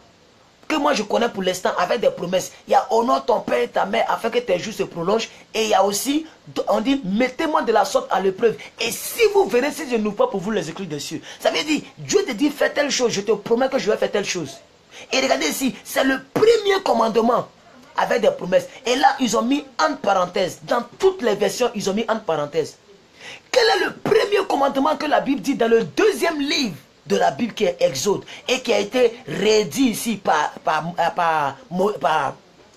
S2: que moi je connais pour l'instant avec des promesses. Il y a honore ton père et ta mère afin que tes jours se prolongent. Et il y a aussi, on dit, mettez-moi de la sorte à l'épreuve. Et si vous verrez, si je n'ouvre pas pour vous les écrits des cieux. Ça veut dire, Dieu te dit, fais telle chose, je te promets que je vais faire telle chose. Et regardez ici, c'est le premier commandement avec des promesses. Et là, ils ont mis entre parenthèses. Dans toutes les versions, ils ont mis entre parenthèses. Quel est le premier commandement que la Bible dit dans le deuxième livre de la Bible qui est Exode et qui a été réédit ici par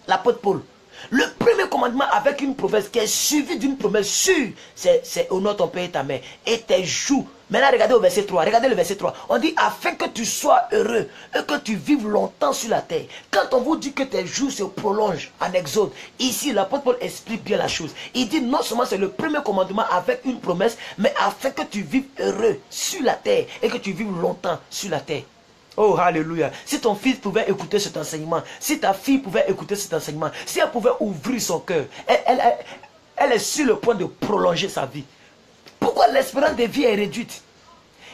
S2: l'apôtre Paul? Le premier commandement avec une promesse qui est suivi d'une promesse sûre, c'est honore ton père et ta mère et tes jours. Maintenant, regardez au verset 3. Regardez le verset 3. On dit afin que tu sois heureux et que tu vives longtemps sur la terre. Quand on vous dit que tes jours se prolongent en Exode, ici l'apôtre Paul explique bien la chose. Il dit non seulement c'est le premier commandement avec une promesse, mais afin que tu vives heureux sur la terre et que tu vives longtemps sur la terre. Oh, alléluia. Si ton fils pouvait écouter cet enseignement, si ta fille pouvait écouter cet enseignement, si elle pouvait ouvrir son cœur, elle est sur le point de prolonger sa vie. Pourquoi l'espérance de vie est réduite?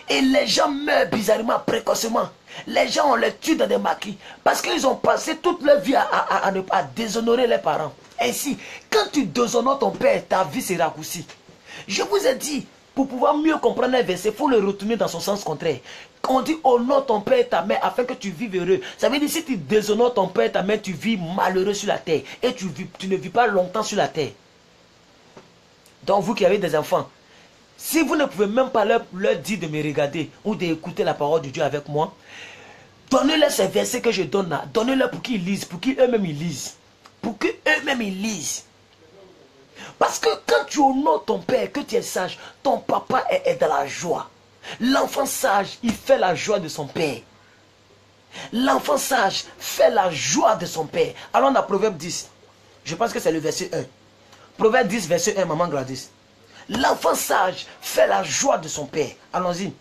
S2: Et les gens meurent bizarrement, précocement. Les gens, on les tue dans des maquis. Parce qu'ils ont passé toute leur vie à déshonorer les parents. Ainsi, quand tu déshonores ton père, ta vie sera raccourcie. Je vous ai dit, pour pouvoir mieux comprendre un verset, il faut le retourner dans son sens contraire. On dit honore ton père et ta mère afin que tu vives heureux. Ça veut dire si tu déshonores ton père et ta mère, tu vis malheureux sur la terre. Et tu ne vis pas longtemps sur la terre. Donc vous qui avez des enfants, si vous ne pouvez même pas leur dire de me regarder ou d'écouter la parole de Dieu avec moi, donnez-leur ces versets que je donne là. Donnez-leur pour qu'ils lisent, pour qu'eux-mêmes ils lisent. Pour qu'eux-mêmes ils lisent. Parce que quand tu honores ton père, que tu es sage, ton papa est dans la joie. L'enfant sage, il fait la joie de son père. L'enfant sage fait la joie de son père. Allons dans Proverbe 10. Je pense que c'est le verset 1. Proverbe 10, verset 1, maman Gladys. L'enfant sage fait la joie de son père. Allons-y.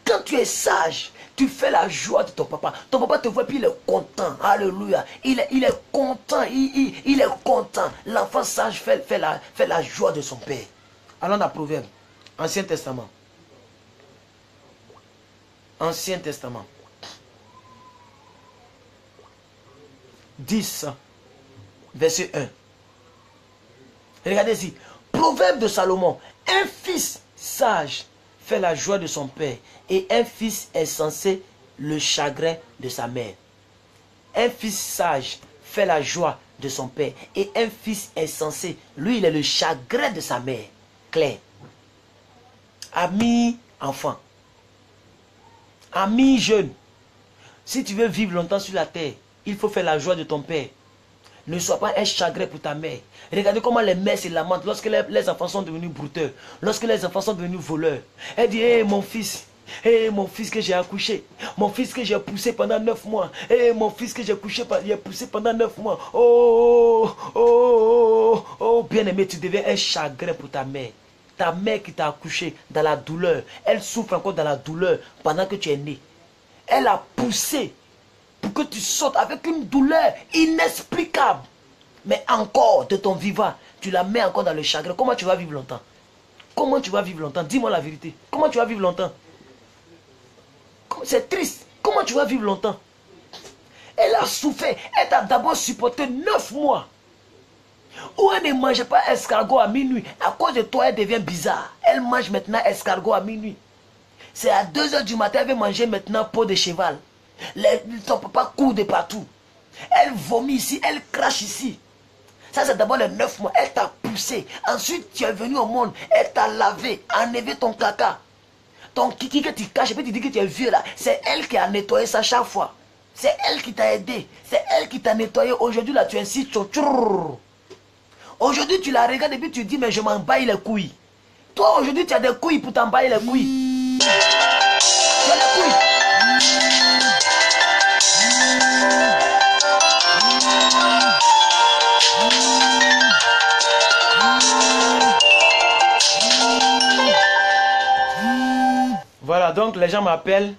S2: Quand tu es sage, tu fais la joie de ton papa. Ton papa te voit puis il est content. Alléluia. Il est content. Il est content. L'enfant sage fait la joie de son père. Allons dans Proverbe. Ancien Testament. Ancien Testament. 10, verset 1. Regardez ici. Proverbe de Salomon. Un fils sage fait la joie de son père et un fils insensé le chagrin de sa mère. Un fils sage fait la joie de son père et un fils insensé, lui, il est le chagrin de sa mère. Claire. Ami enfant. Ami jeune. Si tu veux vivre longtemps sur la terre, il faut faire la joie de ton père. Ne sois pas un chagrin pour ta mère. Regardez comment les mères se lamentent lorsque les enfants sont devenus brouteurs. Lorsque les enfants sont devenus voleurs. Elle dit, hé mon fils que j'ai accouché. Mon fils que j'ai poussé pendant 9 mois. Hé mon fils que j'ai poussé pendant 9 mois. Oh, oh, oh, oh, bien-aimé, tu deviens un chagrin pour ta mère. Ta mère qui t'a accouché dans la douleur. Elle souffre encore dans la douleur pendant que tu es né. Elle a poussé pour que tu sortes avec une douleur inexplicable. Mais encore de ton vivant, tu la mets encore dans le chagrin. Comment tu vas vivre longtemps? Comment tu vas vivre longtemps? Dis-moi la vérité. Comment tu vas vivre longtemps? C'est triste. Comment tu vas vivre longtemps? Elle a souffert. Elle t'a d'abord supporté 9 mois. Où elle ne mangeait pas escargot à minuit. À cause de toi, elle devient bizarre. Elle mange maintenant escargot à minuit. C'est à 2 h du matin, elle veut manger maintenant peau de cheval. Ton papa court de partout. Elle vomit ici, elle crache ici. Ça, c'est d'abord les 9 mois. Elle t'a poussé. Ensuite, tu es venu au monde. Elle t'a lavé, enlevé ton caca. Ton kiki que tu caches, et puis tu dis que tu es vieux là. C'est elle qui a nettoyé ça chaque fois. C'est elle qui t'a aidé. C'est elle qui t'a nettoyé. Aujourd'hui, là, tu es ainsi. Aujourd'hui, tu la regardes et puis tu dis, mais je m'en baille les couilles. Toi, aujourd'hui, tu as des couilles pour t'en bailler les couilles. Tu as les couilles.
S1: Voilà, donc les gens m'appellent